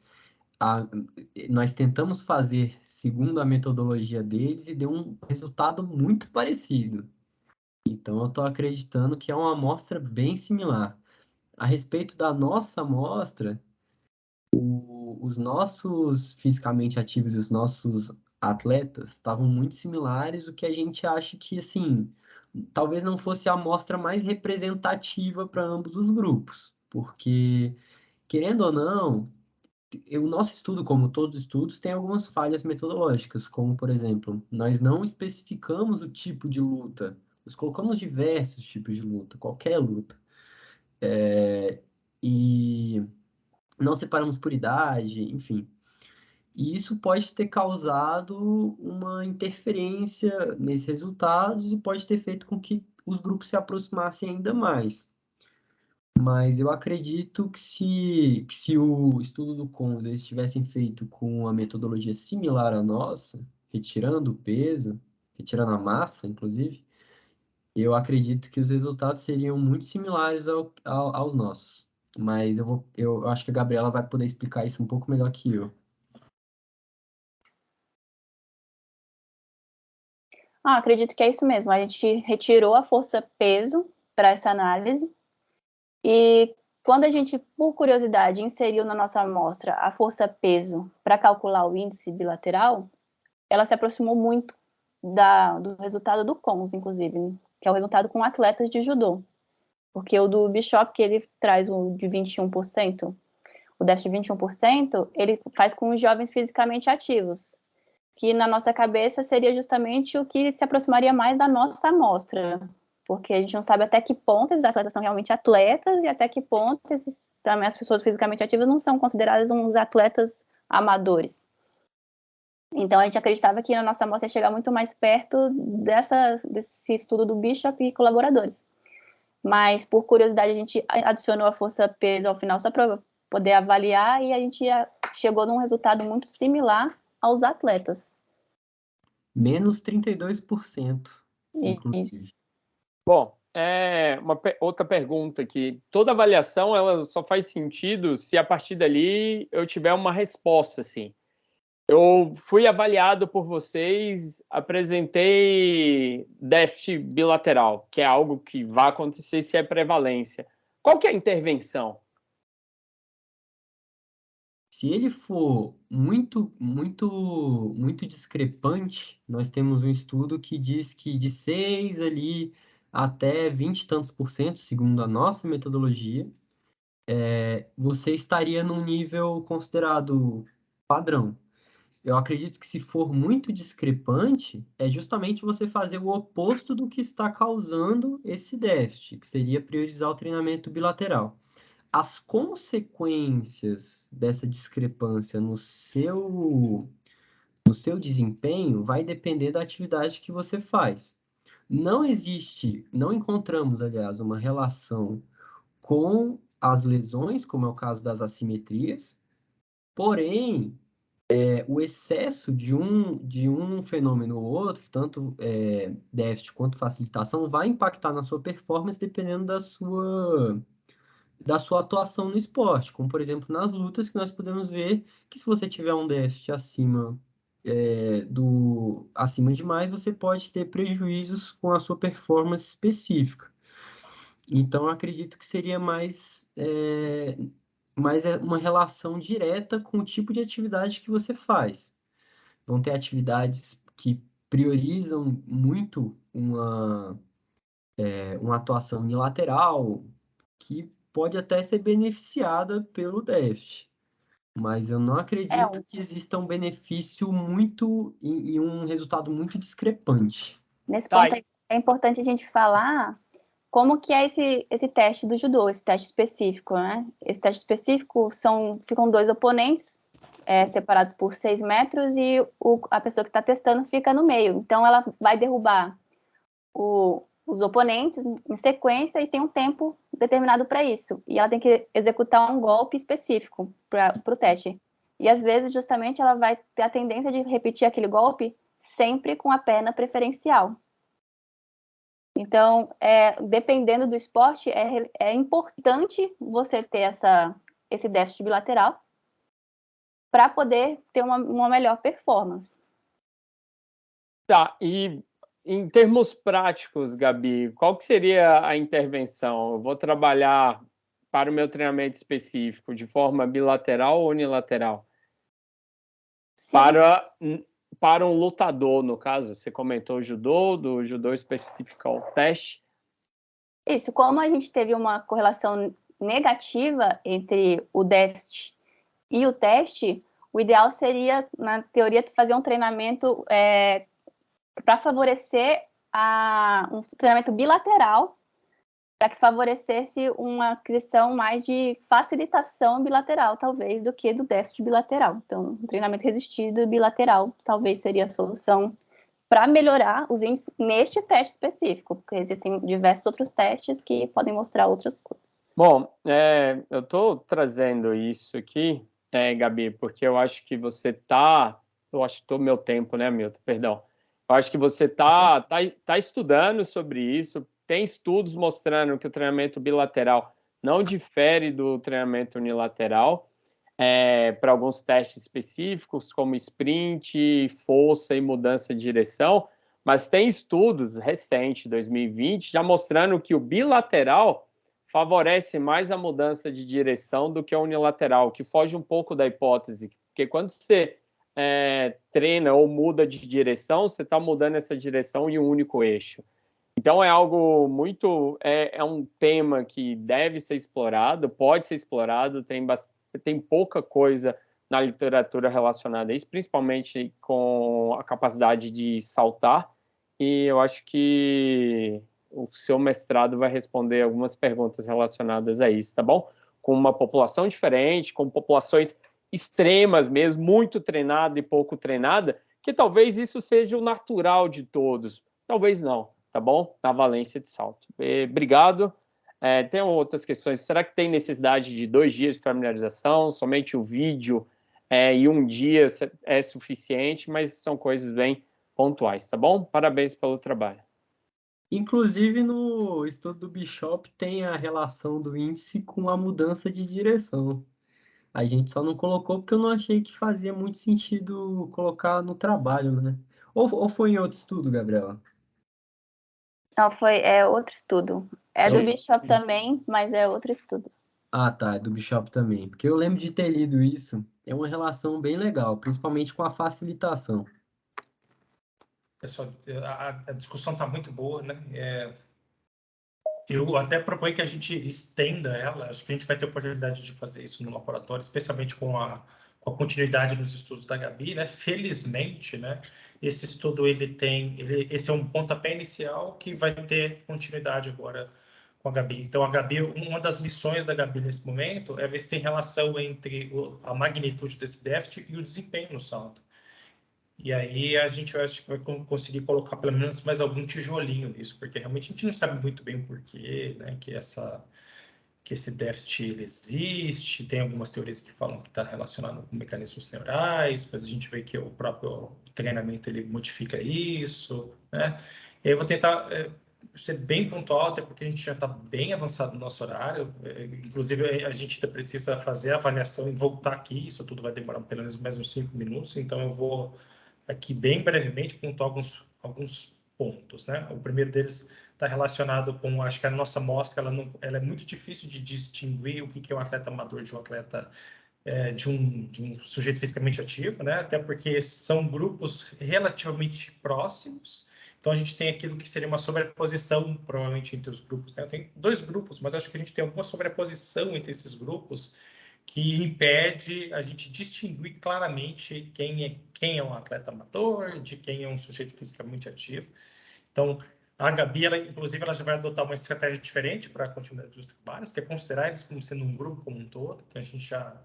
Nós tentamos fazer segundo a metodologia deles e deu um resultado muito parecido. Então, eu estou acreditando que é uma amostra bem similar. A respeito da nossa amostra, os nossos fisicamente ativos e os nossos atletas estavam muito similares, o que a gente acha que, assim, talvez não fosse a amostra mais representativa para ambos os grupos, porque, querendo ou não, o nosso estudo, como todos os estudos, tem algumas falhas metodológicas, como, por exemplo, nós não especificamos o tipo de luta, nós colocamos diversos tipos de luta, qualquer luta, e não separamos por idade, enfim. E isso pode ter causado uma interferência nesses resultados e pode ter feito com que os grupos se aproximassem ainda mais. Mas eu acredito que se o estudo do CONS eles tivessem feito com uma metodologia similar à nossa, retirando o peso, retirando a massa, inclusive, eu acredito que os resultados seriam muito similares aos nossos. Mas eu acho que a Gabriela vai poder explicar isso um pouco melhor que eu. Acredito que é isso mesmo. A gente retirou a força-peso para essa análise. E quando a gente, por curiosidade, inseriu na nossa amostra a força-peso para calcular o índice bilateral, ela se aproximou muito do resultado do CONS, inclusive, que é o resultado com atletas de judô. Porque o do Bishop, que ele traz o de 21%, o déficit de 21%, ele faz com os jovens fisicamente ativos, que na nossa cabeça seria justamente o que se aproximaria mais da nossa amostra, porque a gente não sabe até que ponto esses atletas são realmente atletas e até que ponto também as pessoas fisicamente ativas não são consideradas uns atletas amadores. Então, a gente acreditava que na nossa amostra ia chegar muito mais perto desse estudo do Bishop e colaboradores. Mas, por curiosidade, a gente adicionou a força-peso ao final só para poder avaliar e a gente chegou num resultado muito similar aos atletas. Menos 32%, inclusive. Isso. Bom, outra pergunta aqui. Toda avaliação ela só faz sentido se a partir dali eu tiver uma resposta, assim. Eu fui avaliado por vocês, apresentei déficit bilateral, que é algo que vai acontecer se é prevalência. Qual que é a intervenção? Se ele for muito discrepante, nós temos um estudo que diz que de 6 ali até 20 e tantos por cento, segundo a nossa metodologia, você estaria num nível considerado padrão. Eu acredito que se for muito discrepante, é justamente você fazer o oposto do que está causando esse déficit, que seria priorizar o treinamento bilateral. As consequências dessa discrepância no seu desempenho vai depender da atividade que você faz. Não encontramos, aliás, uma relação com as lesões, como é o caso das assimetrias, porém, o excesso de um fenômeno ou outro, tanto déficit quanto facilitação, vai impactar na sua performance dependendo da sua atuação no esporte, como por exemplo nas lutas, que nós podemos ver que se você tiver um déficit acima demais, você pode ter prejuízos com a sua performance específica. Então, eu acredito que seria mais uma relação direta com o tipo de atividade que você faz. Vão ter atividades que priorizam muito uma atuação unilateral, que pode até ser beneficiada pelo déficit. Mas eu não acredito que exista um benefício e um resultado muito discrepante. Nesse ponto é importante a gente falar como que é esse teste do judô, esse teste específico, né? Esse teste específico ficam 2 oponentes separados por 6 metros e a pessoa que está testando fica no meio. Então, ela vai derrubar os oponentes em sequência e tem um tempo determinado para isso. E ela tem que executar um golpe específico para o teste. E, às vezes, justamente, ela vai ter a tendência de repetir aquele golpe sempre com a perna preferencial. Então, dependendo do esporte, é importante você ter esse déficit bilateral para poder ter uma melhor performance. Tá, e em termos práticos, Gabi, qual que seria a intervenção? Eu vou trabalhar para o meu treinamento específico de forma bilateral ou unilateral? Para um lutador, no caso, você comentou do judô específico ao teste. Isso, como a gente teve uma correlação negativa entre o déficit e o teste, o ideal seria, na teoria, fazer um treinamento para favorecer um treinamento bilateral, para que favorecesse uma aquisição mais de facilitação bilateral, talvez, do que do déficit bilateral. Então, um treinamento resistido bilateral talvez seria a solução para melhorar os índices neste teste específico, porque existem diversos outros testes que podem mostrar outras coisas. Bom, eu estou trazendo isso aqui, Gabi, porque eu acho que você está... Eu acho que estou meu tempo, né, Milton? Perdão. Eu acho que você tá estudando sobre isso, tem estudos mostrando que o treinamento bilateral não difere do treinamento unilateral para alguns testes específicos, como sprint, força e mudança de direção, mas tem estudos recentes, 2020, já mostrando que o bilateral favorece mais a mudança de direção do que o unilateral, que foge um pouco da hipótese, porque quando você treina ou muda de direção, você está mudando essa direção em um único eixo. Então, é algo muito... É um tema que deve ser explorado, pode ser explorado, tem pouca coisa na literatura relacionada a isso, principalmente com a capacidade de saltar, e eu acho que o seu mestrado vai responder algumas perguntas relacionadas a isso, tá bom? Com uma população diferente, com populações extremas mesmo, muito treinada e pouco treinada, que talvez isso seja o natural de todos. Talvez não, tá bom? Na valência de salto. Obrigado. Tem outras questões. Será que tem necessidade de 2 dias de familiarização? Somente o vídeo e 1 dia é suficiente, mas são coisas bem pontuais, tá bom? Parabéns pelo trabalho. Inclusive, no estudo do Bishop tem a relação do índice com a mudança de direção. A gente só não colocou porque eu não achei que fazia muito sentido colocar no trabalho, né? Ou foi em outro estudo, Gabriela? Não, outro estudo. Do Bishop também, mas é outro estudo. Ah, tá, é do Bishop também. Porque eu lembro de ter lido isso. É uma relação bem legal, principalmente com a facilitação. Pessoal, a discussão está muito boa, né? Eu até proponho que a gente estenda ela. Acho que a gente vai ter oportunidade de fazer isso no laboratório, especialmente com a continuidade dos estudos da Gabi, né? Felizmente, né? Esse estudo esse é um pontapé inicial que vai ter continuidade agora com a Gabi. Então, a Gabi, uma das missões da Gabi nesse momento é ver se tem relação entre a magnitude desse déficit e o desempenho no salto. E aí a gente acho que vai conseguir colocar pelo menos mais algum tijolinho nisso, porque realmente a gente não sabe muito bem o porquê, né, que esse déficit ele existe, tem algumas teorias que falam que está relacionado com mecanismos neurais, mas a gente vê que o próprio treinamento ele modifica isso, né? E aí eu vou tentar ser bem pontual, até porque a gente já está bem avançado no nosso horário, inclusive a gente ainda precisa fazer a avaliação e voltar aqui, isso tudo vai demorar pelo menos mais uns 5 minutos, então eu vou aqui bem brevemente pontuar alguns pontos, né? O primeiro deles está relacionado com, acho que a nossa amostra, ela é muito difícil de distinguir o que é um atleta amador de um atleta, de um sujeito fisicamente ativo, né? Até porque são grupos relativamente próximos, então a gente tem aquilo que seria uma sobreposição, provavelmente, entre os grupos, né? Tem 2 grupos, mas acho que a gente tem alguma sobreposição entre esses grupos que impede a gente distinguir claramente quem é um atleta amador, de quem é um sujeito fisicamente ativo. Então, a Gabi, inclusive, ela já vai adotar uma estratégia diferente para a continuidade dos trabalhos, que é considerar eles como sendo um grupo como um todo. Então, a gente já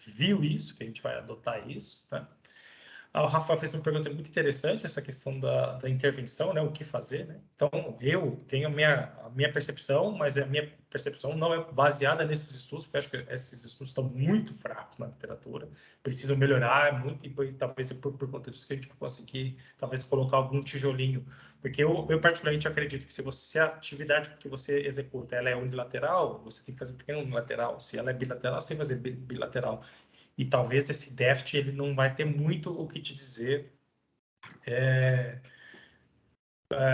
viu isso, que a gente vai adotar isso, né? O Rafa fez uma pergunta muito interessante, essa questão da intervenção, né? O que fazer, né? Então, eu tenho a minha percepção, mas a minha percepção não é baseada nesses estudos, porque eu acho que esses estudos estão muito fracos na literatura, precisam melhorar muito, e talvez por conta disso que a gente vai conseguir, talvez, colocar algum tijolinho. Porque eu particularmente acredito que se a atividade que você executa ela é unilateral, você tem que fazer treino unilateral. Se ela é bilateral, você tem que fazer bilateral. E talvez esse déficit ele não vai ter muito o que te dizer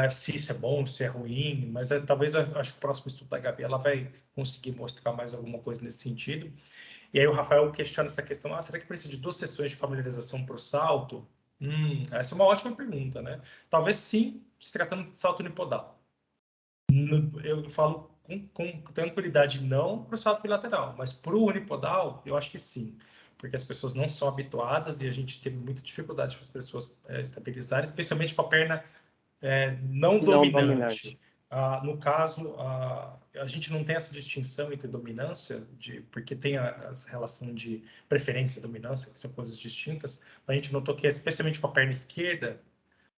se isso é bom, se é ruim, mas talvez eu acho que o próximo estudo da Gabi ela vai conseguir mostrar mais alguma coisa nesse sentido. E aí o Rafael questiona essa questão, será que precisa de 2 sessões de familiarização para o salto? Essa é uma ótima pergunta, né? Talvez sim, se tratando de salto unipodal. Eu falo com tranquilidade não para o salto bilateral, mas para o unipodal, eu acho que sim, porque as pessoas não são habituadas e a gente teve muita dificuldade para as pessoas estabilizarem, especialmente com a perna não dominante. No caso, a gente não tem essa distinção entre dominância, porque tem a relação de preferência e dominância, que são coisas distintas. A gente notou que, especialmente com a perna esquerda,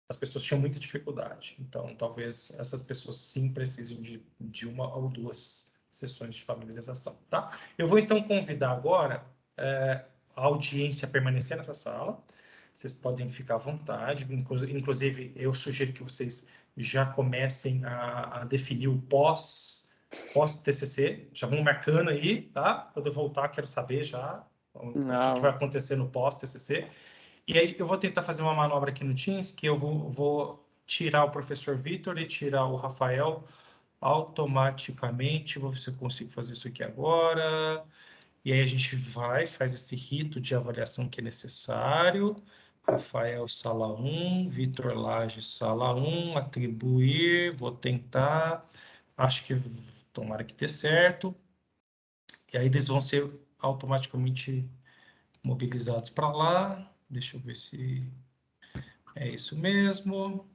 as pessoas tinham muita dificuldade. Então, talvez essas pessoas sim precisem de 1 ou 2 sessões de familiarização, tá? Eu vou, então, convidar agora a audiência a permanecer nessa sala. Vocês podem ficar à vontade. Inclusive, eu sugiro que vocês já comecem a definir o pós-TCC. Já vão marcando aí, tá? Quando eu voltar, quero saber já o que vai acontecer no pós-TCC. E aí eu vou tentar fazer uma manobra aqui no Teams, que eu vou tirar o professor Vitor e tirar o Rafael automaticamente. Vou ver se eu consigo fazer isso aqui agora. E aí a gente faz esse rito de avaliação que é necessário. Rafael, sala 1, Vitor Lage, sala 1, atribuir, vou tentar, acho que tomara que dê certo. E aí eles vão ser automaticamente mobilizados para lá. Deixa eu ver se é isso mesmo.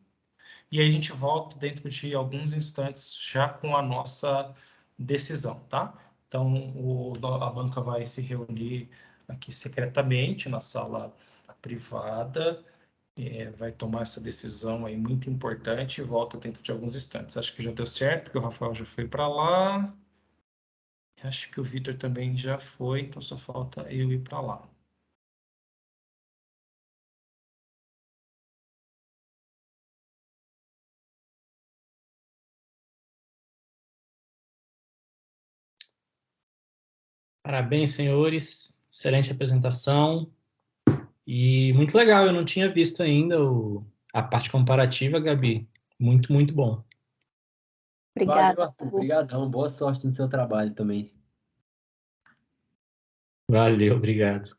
E aí a gente volta dentro de alguns instantes já com a nossa decisão, tá? Então, a banca vai se reunir aqui secretamente na sala privada, vai tomar essa decisão aí muito importante e volta dentro de alguns instantes. Acho que já deu certo, porque o Rafael já foi para lá. Acho que o Vitor também já foi, então só falta eu ir para lá. Parabéns, senhores. Excelente apresentação. E muito legal, eu não tinha visto ainda a parte comparativa, Gabi. Muito, muito bom. Obrigada. Valeu, Arthur. Obrigadão. Boa sorte no seu trabalho também. Valeu, obrigado.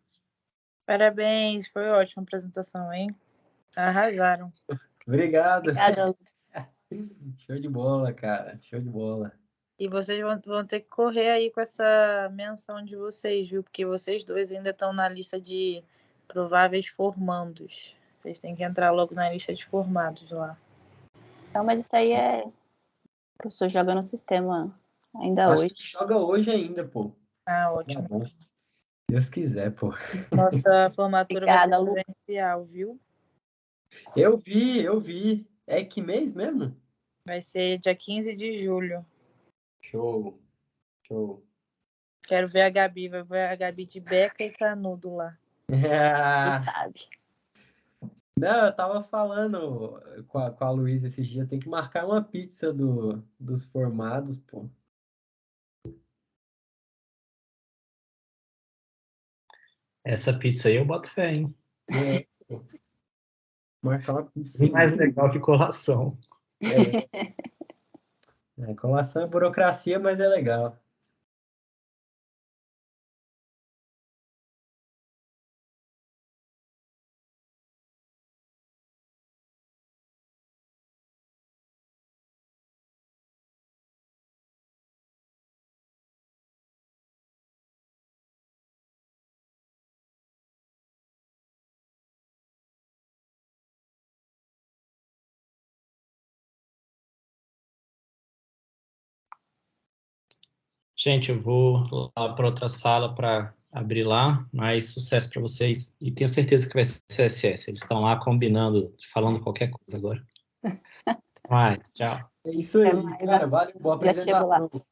Parabéns, foi ótima a apresentação, hein? Arrasaram. Obrigado. Obrigada. Show de bola, cara. Show de bola. E vocês vão ter que correr aí com essa menção de vocês, viu? Porque vocês dois ainda estão na lista de prováveis formandos. Vocês têm que entrar logo na lista de formados lá. Não, mas isso aí o professor joga no sistema ainda Acho hoje. que joga hoje ainda, pô. Ah, Tá ótimo. bom. Deus quiser, pô. Nossa formatura vai Obrigada, ser Lu. presencial, viu? Eu vi. É que mês mesmo? Vai ser dia 15 de julho. Show. Show. Quero ver a Gabi, vai ver a Gabi de beca e canudo lá. Quem sabe. Não, eu tava falando com a Luísa esses dias, tem que marcar uma pizza dos formados, pô. Essa pizza aí eu boto fé, hein? É, pô. Marcar uma pizza. Bem mais legal que colação. Colação é burocracia, mas é legal. Gente, eu vou lá para outra sala para abrir lá, mas sucesso para vocês. E tenho certeza que vai ser CSS. Eles estão lá combinando, falando qualquer coisa agora. Até mais, tchau. É isso aí, Até mais, cara. Valeu, boa Já chego lá. apresentação.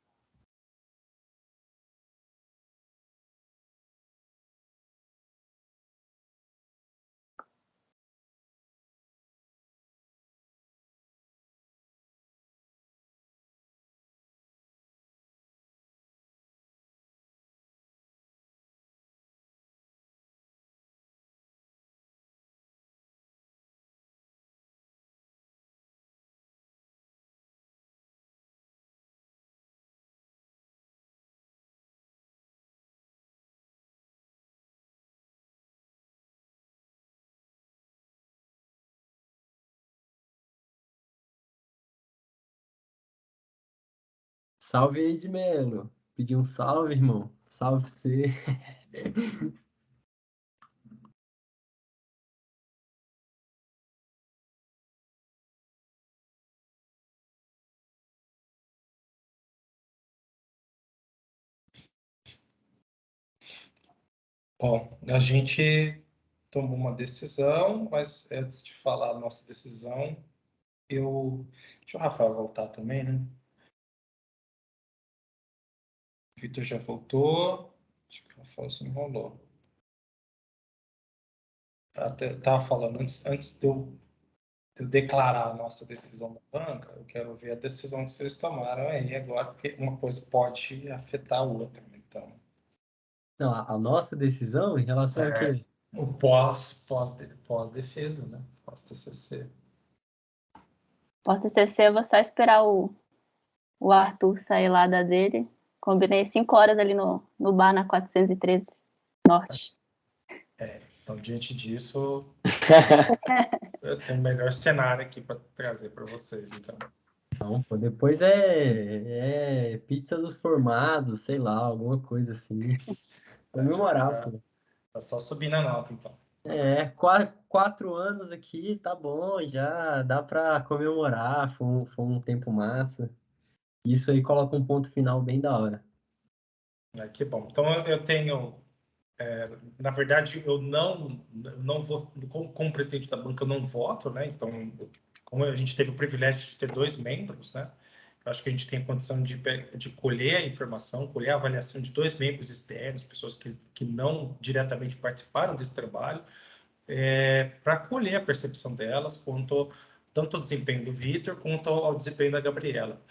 Salve aí de Melo. Pedi um salve, irmão. Salve você. Bom, a gente tomou uma decisão, mas antes de falar a nossa decisão, deixa o Rafael voltar também, né? O Vitor já voltou. Acho que o Rafael se enrolou. Estava falando, antes de eu declarar a nossa decisão da banca, eu quero ver a decisão que vocês tomaram aí agora, porque uma coisa pode afetar a outra, né? Então, Não, a nossa decisão em relação a quê? o pós-defesa, né? Pós-TCC. Pós-TCC, eu vou só esperar o Arthur sair lá da dele. Combinei 5 horas ali no bar na 413 Norte. Então, diante disso, eu tenho o melhor cenário aqui para trazer para vocês, então. Não, pô, depois é pizza dos formados, sei lá, alguma coisa assim. Comemorar, pô. Tá só subindo a nota, então. 4 anos aqui, tá bom, já dá pra comemorar, foi um tempo massa. Isso aí coloca um ponto final bem da hora. Que bom. Então, eu tenho... na verdade, eu não vou... Como presidente da banca, eu não voto, né? Então, como a gente teve o privilégio de ter 2 membros, né? Eu acho que a gente tem a condição de colher a informação, colher a avaliação de 2 membros externos, pessoas que não diretamente participaram desse trabalho, para colher a percepção delas tanto ao desempenho do Vitor quanto ao desempenho da Gabriela.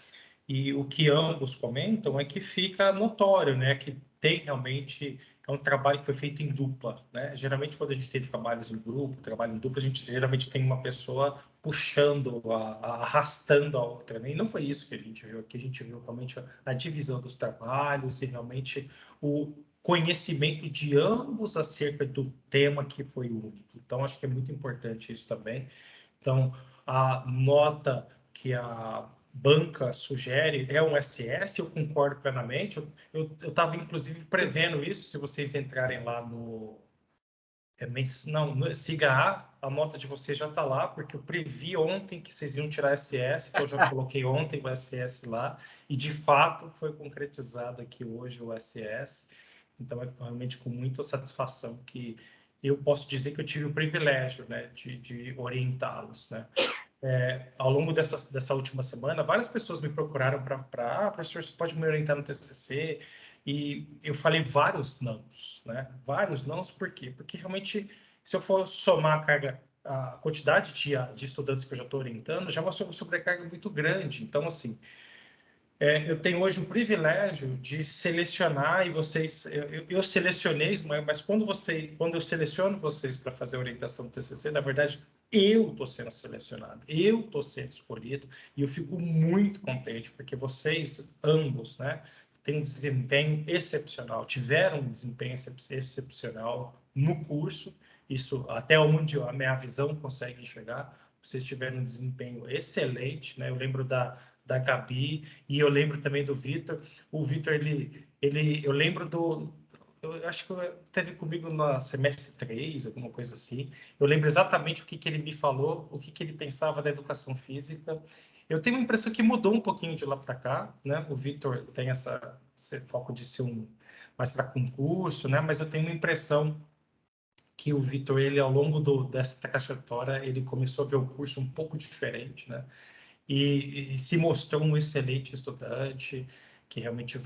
E o que ambos comentam é que fica notório, né, que tem realmente um trabalho que foi feito em dupla, né? Geralmente quando a gente tem trabalhos em grupo, trabalho em dupla, a gente geralmente tem uma pessoa puxando, arrastando a outra, né? E não foi isso que a gente viu aqui, a gente viu realmente a divisão dos trabalhos e realmente o conhecimento de ambos acerca do tema que foi único. Então, acho que é muito importante isso também. Então, a nota que a banca sugere é um SS, eu concordo plenamente. Eu estava, inclusive, prevendo isso, se vocês entrarem lá no Siga a nota de vocês já está lá, porque eu previ ontem que vocês iam tirar SS, então eu já coloquei ontem o SS lá, e de fato foi concretizado aqui hoje o SS. Então, é realmente com muita satisfação que eu posso dizer que eu tive o privilégio, né, de orientá-los, né. ao longo dessa última semana, várias pessoas me procuraram professor, você pode me orientar no TCC? E eu falei vários nãos, né? Vários nãos, por quê? Porque realmente, se eu for somar a quantidade de estudantes que eu já estou orientando, já é uma sobrecarga muito grande. Então, assim, eu tenho hoje o privilégio de selecionar, e vocês, eu selecionei, mas quando eu seleciono vocês para fazer a orientação do TCC, na verdade, eu estou sendo selecionado, eu estou sendo escolhido, e eu fico muito contente, porque vocês, ambos, né, têm um desempenho excepcional, tiveram um desempenho excepcional no curso, isso até onde a minha visão consegue enxergar, vocês tiveram um desempenho excelente, né, eu lembro da Gabi, e eu lembro também do Vitor. O Vitor, eu lembro eu acho que teve comigo no semestre 3, alguma coisa assim. Eu lembro exatamente o que ele me falou, o que ele pensava da educação física. Eu tenho a impressão que mudou um pouquinho de lá para cá, né? O Vitor tem esse foco de ser mais para concurso, né? Mas eu tenho uma impressão que o Vitor, ele ao longo dessa trajetória, ele começou a ver o curso um pouco diferente, né? E se mostrou um excelente estudante, que realmente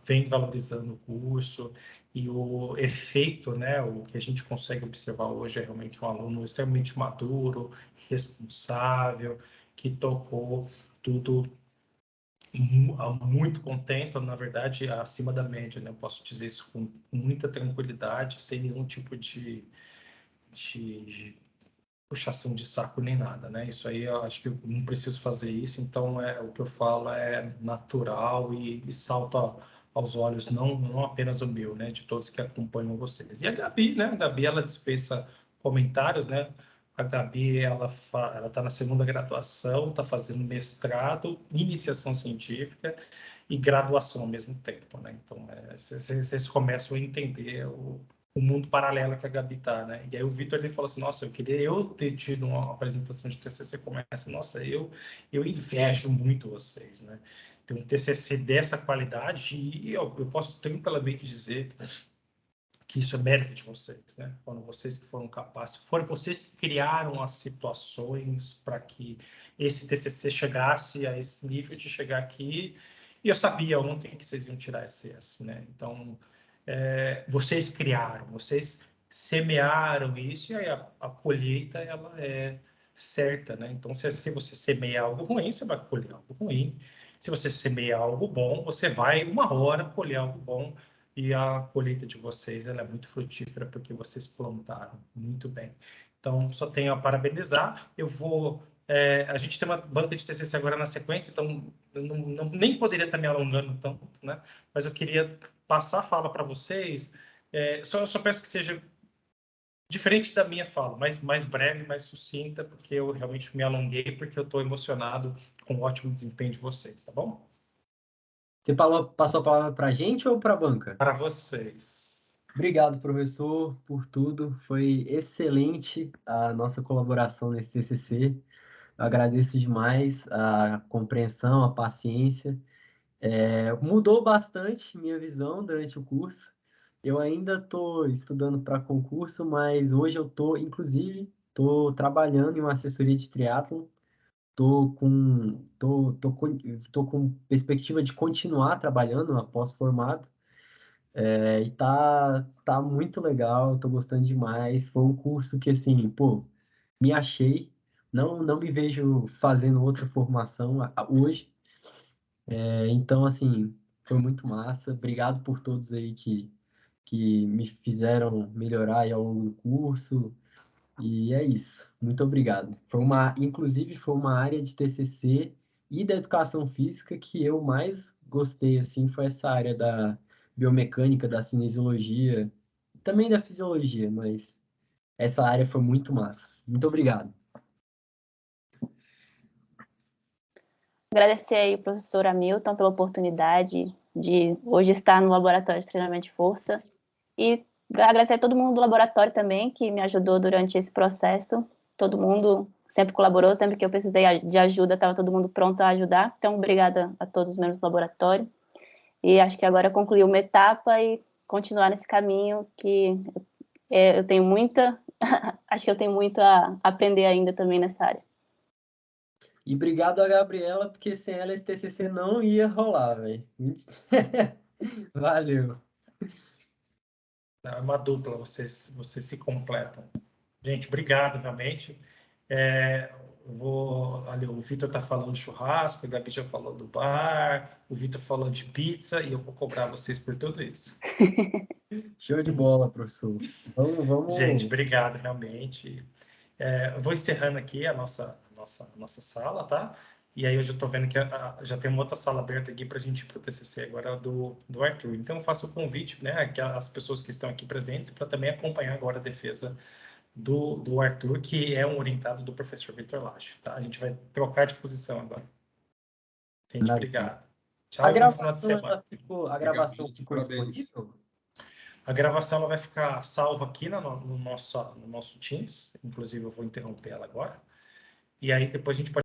vem valorizando o curso, e o efeito, né, o que a gente consegue observar hoje é realmente um aluno extremamente maduro, responsável, que tocou tudo muito contente, na verdade, acima da média, né? Eu posso dizer isso com muita tranquilidade, sem nenhum tipo de puxação de saco nem nada, né? Isso aí eu acho que eu não preciso fazer isso, então o que eu falo é natural e salta aos olhos, não apenas o meu, né? De todos que acompanham vocês. E a Gabi, né? A Gabi, ela dispensa comentários, né? A Gabi, ela está na segunda graduação, está fazendo mestrado, iniciação científica e graduação ao mesmo tempo, né? Então, vocês começam a entender o mundo paralelo que a Gabi tá, né? E aí o Vitor, ele falou assim, nossa, eu queria ter tido uma apresentação de TCC como essa. Nossa, eu invejo muito vocês, né? Ter um TCC dessa qualidade e eu posso tranquilamente dizer que isso é mérito de vocês, né? Foram vocês que foram capazes, foram vocês que criaram as situações para que esse TCC chegasse a esse nível de chegar aqui. E eu sabia ontem que vocês iam tirar esse, né? Então, vocês criaram, vocês semearam isso, e aí a colheita, ela é certa, né? Então, se você semeia algo ruim, você vai colher algo ruim. Se você semeia algo bom, você vai uma hora colher algo bom, e a colheita de vocês, ela é muito frutífera, porque vocês plantaram muito bem. Então, só tenho a parabenizar. A gente tem uma banca de TCC agora na sequência, então eu nem poderia estar me alongando tanto, né? Mas eu queria passar a fala para vocês. Eu só peço que seja diferente da minha fala, mais breve, mais sucinta, porque eu realmente me alonguei, porque eu estou emocionado com o ótimo desempenho de vocês, tá bom? Você passou a palavra para a gente ou para a banca? Para vocês. Obrigado, professor, por tudo. Foi excelente a nossa colaboração nesse TCC. Eu agradeço demais a compreensão, a paciência. Mudou bastante minha visão durante o curso. Eu ainda estou estudando para concurso, mas hoje eu estou trabalhando em uma assessoria de triatlon. Tô com perspectiva de continuar trabalhando após formado. E tá muito legal, tô gostando demais. Foi um curso que, assim, pô, me achei. Não me vejo fazendo outra formação hoje. Então, assim, foi muito massa. Obrigado por todos aí que me fizeram melhorar aí ao longo do curso. E é isso. Muito obrigado. Inclusive, foi uma área de TCC e da educação física que eu mais gostei, assim, foi essa área da biomecânica, da cinesiologia, também da fisiologia, mas essa área foi muito massa. Muito obrigado. Agradecer aí ao professor Hamilton pela oportunidade de hoje estar no Laboratório de Treinamento de Força, e agradecer a todo mundo do laboratório também, que me ajudou durante esse processo. Todo mundo sempre colaborou, sempre que eu precisei de ajuda, estava todo mundo pronto a ajudar. Então, obrigada a todos os membros do laboratório. E acho que agora concluir uma etapa e continuar nesse caminho que eu tenho muita Acho que eu tenho muito a aprender ainda também nessa área. E obrigado a Gabriela, porque sem ela esse TCC não ia rolar, velho. Valeu. É uma dupla, vocês se completam. Gente, obrigado, realmente. Ali, o Vitor está falando de churrasco, a Gabi já falou do bar, o Vitor falou de pizza, e eu vou cobrar vocês por tudo isso. Show de bola, professor. Vamos... Gente, obrigado, realmente. Eu vou encerrando aqui a nossa sala, tá? E aí eu já estou vendo que já tem uma outra sala aberta aqui para a gente ir para o TCC agora do Arthur. Então eu faço o convite, né, que as pessoas que estão aqui presentes para também acompanhar agora a defesa do Arthur, que é um orientado do professor Vitor Lacho, tá? A gente vai trocar de posição agora. Gente, obrigado. Tchau, A bom final de gravação, semana. a gravação ficou Parabéns. disponível? A gravação ela vai ficar salva aqui no nosso Teams, inclusive eu vou interromper ela agora. E aí depois a gente pode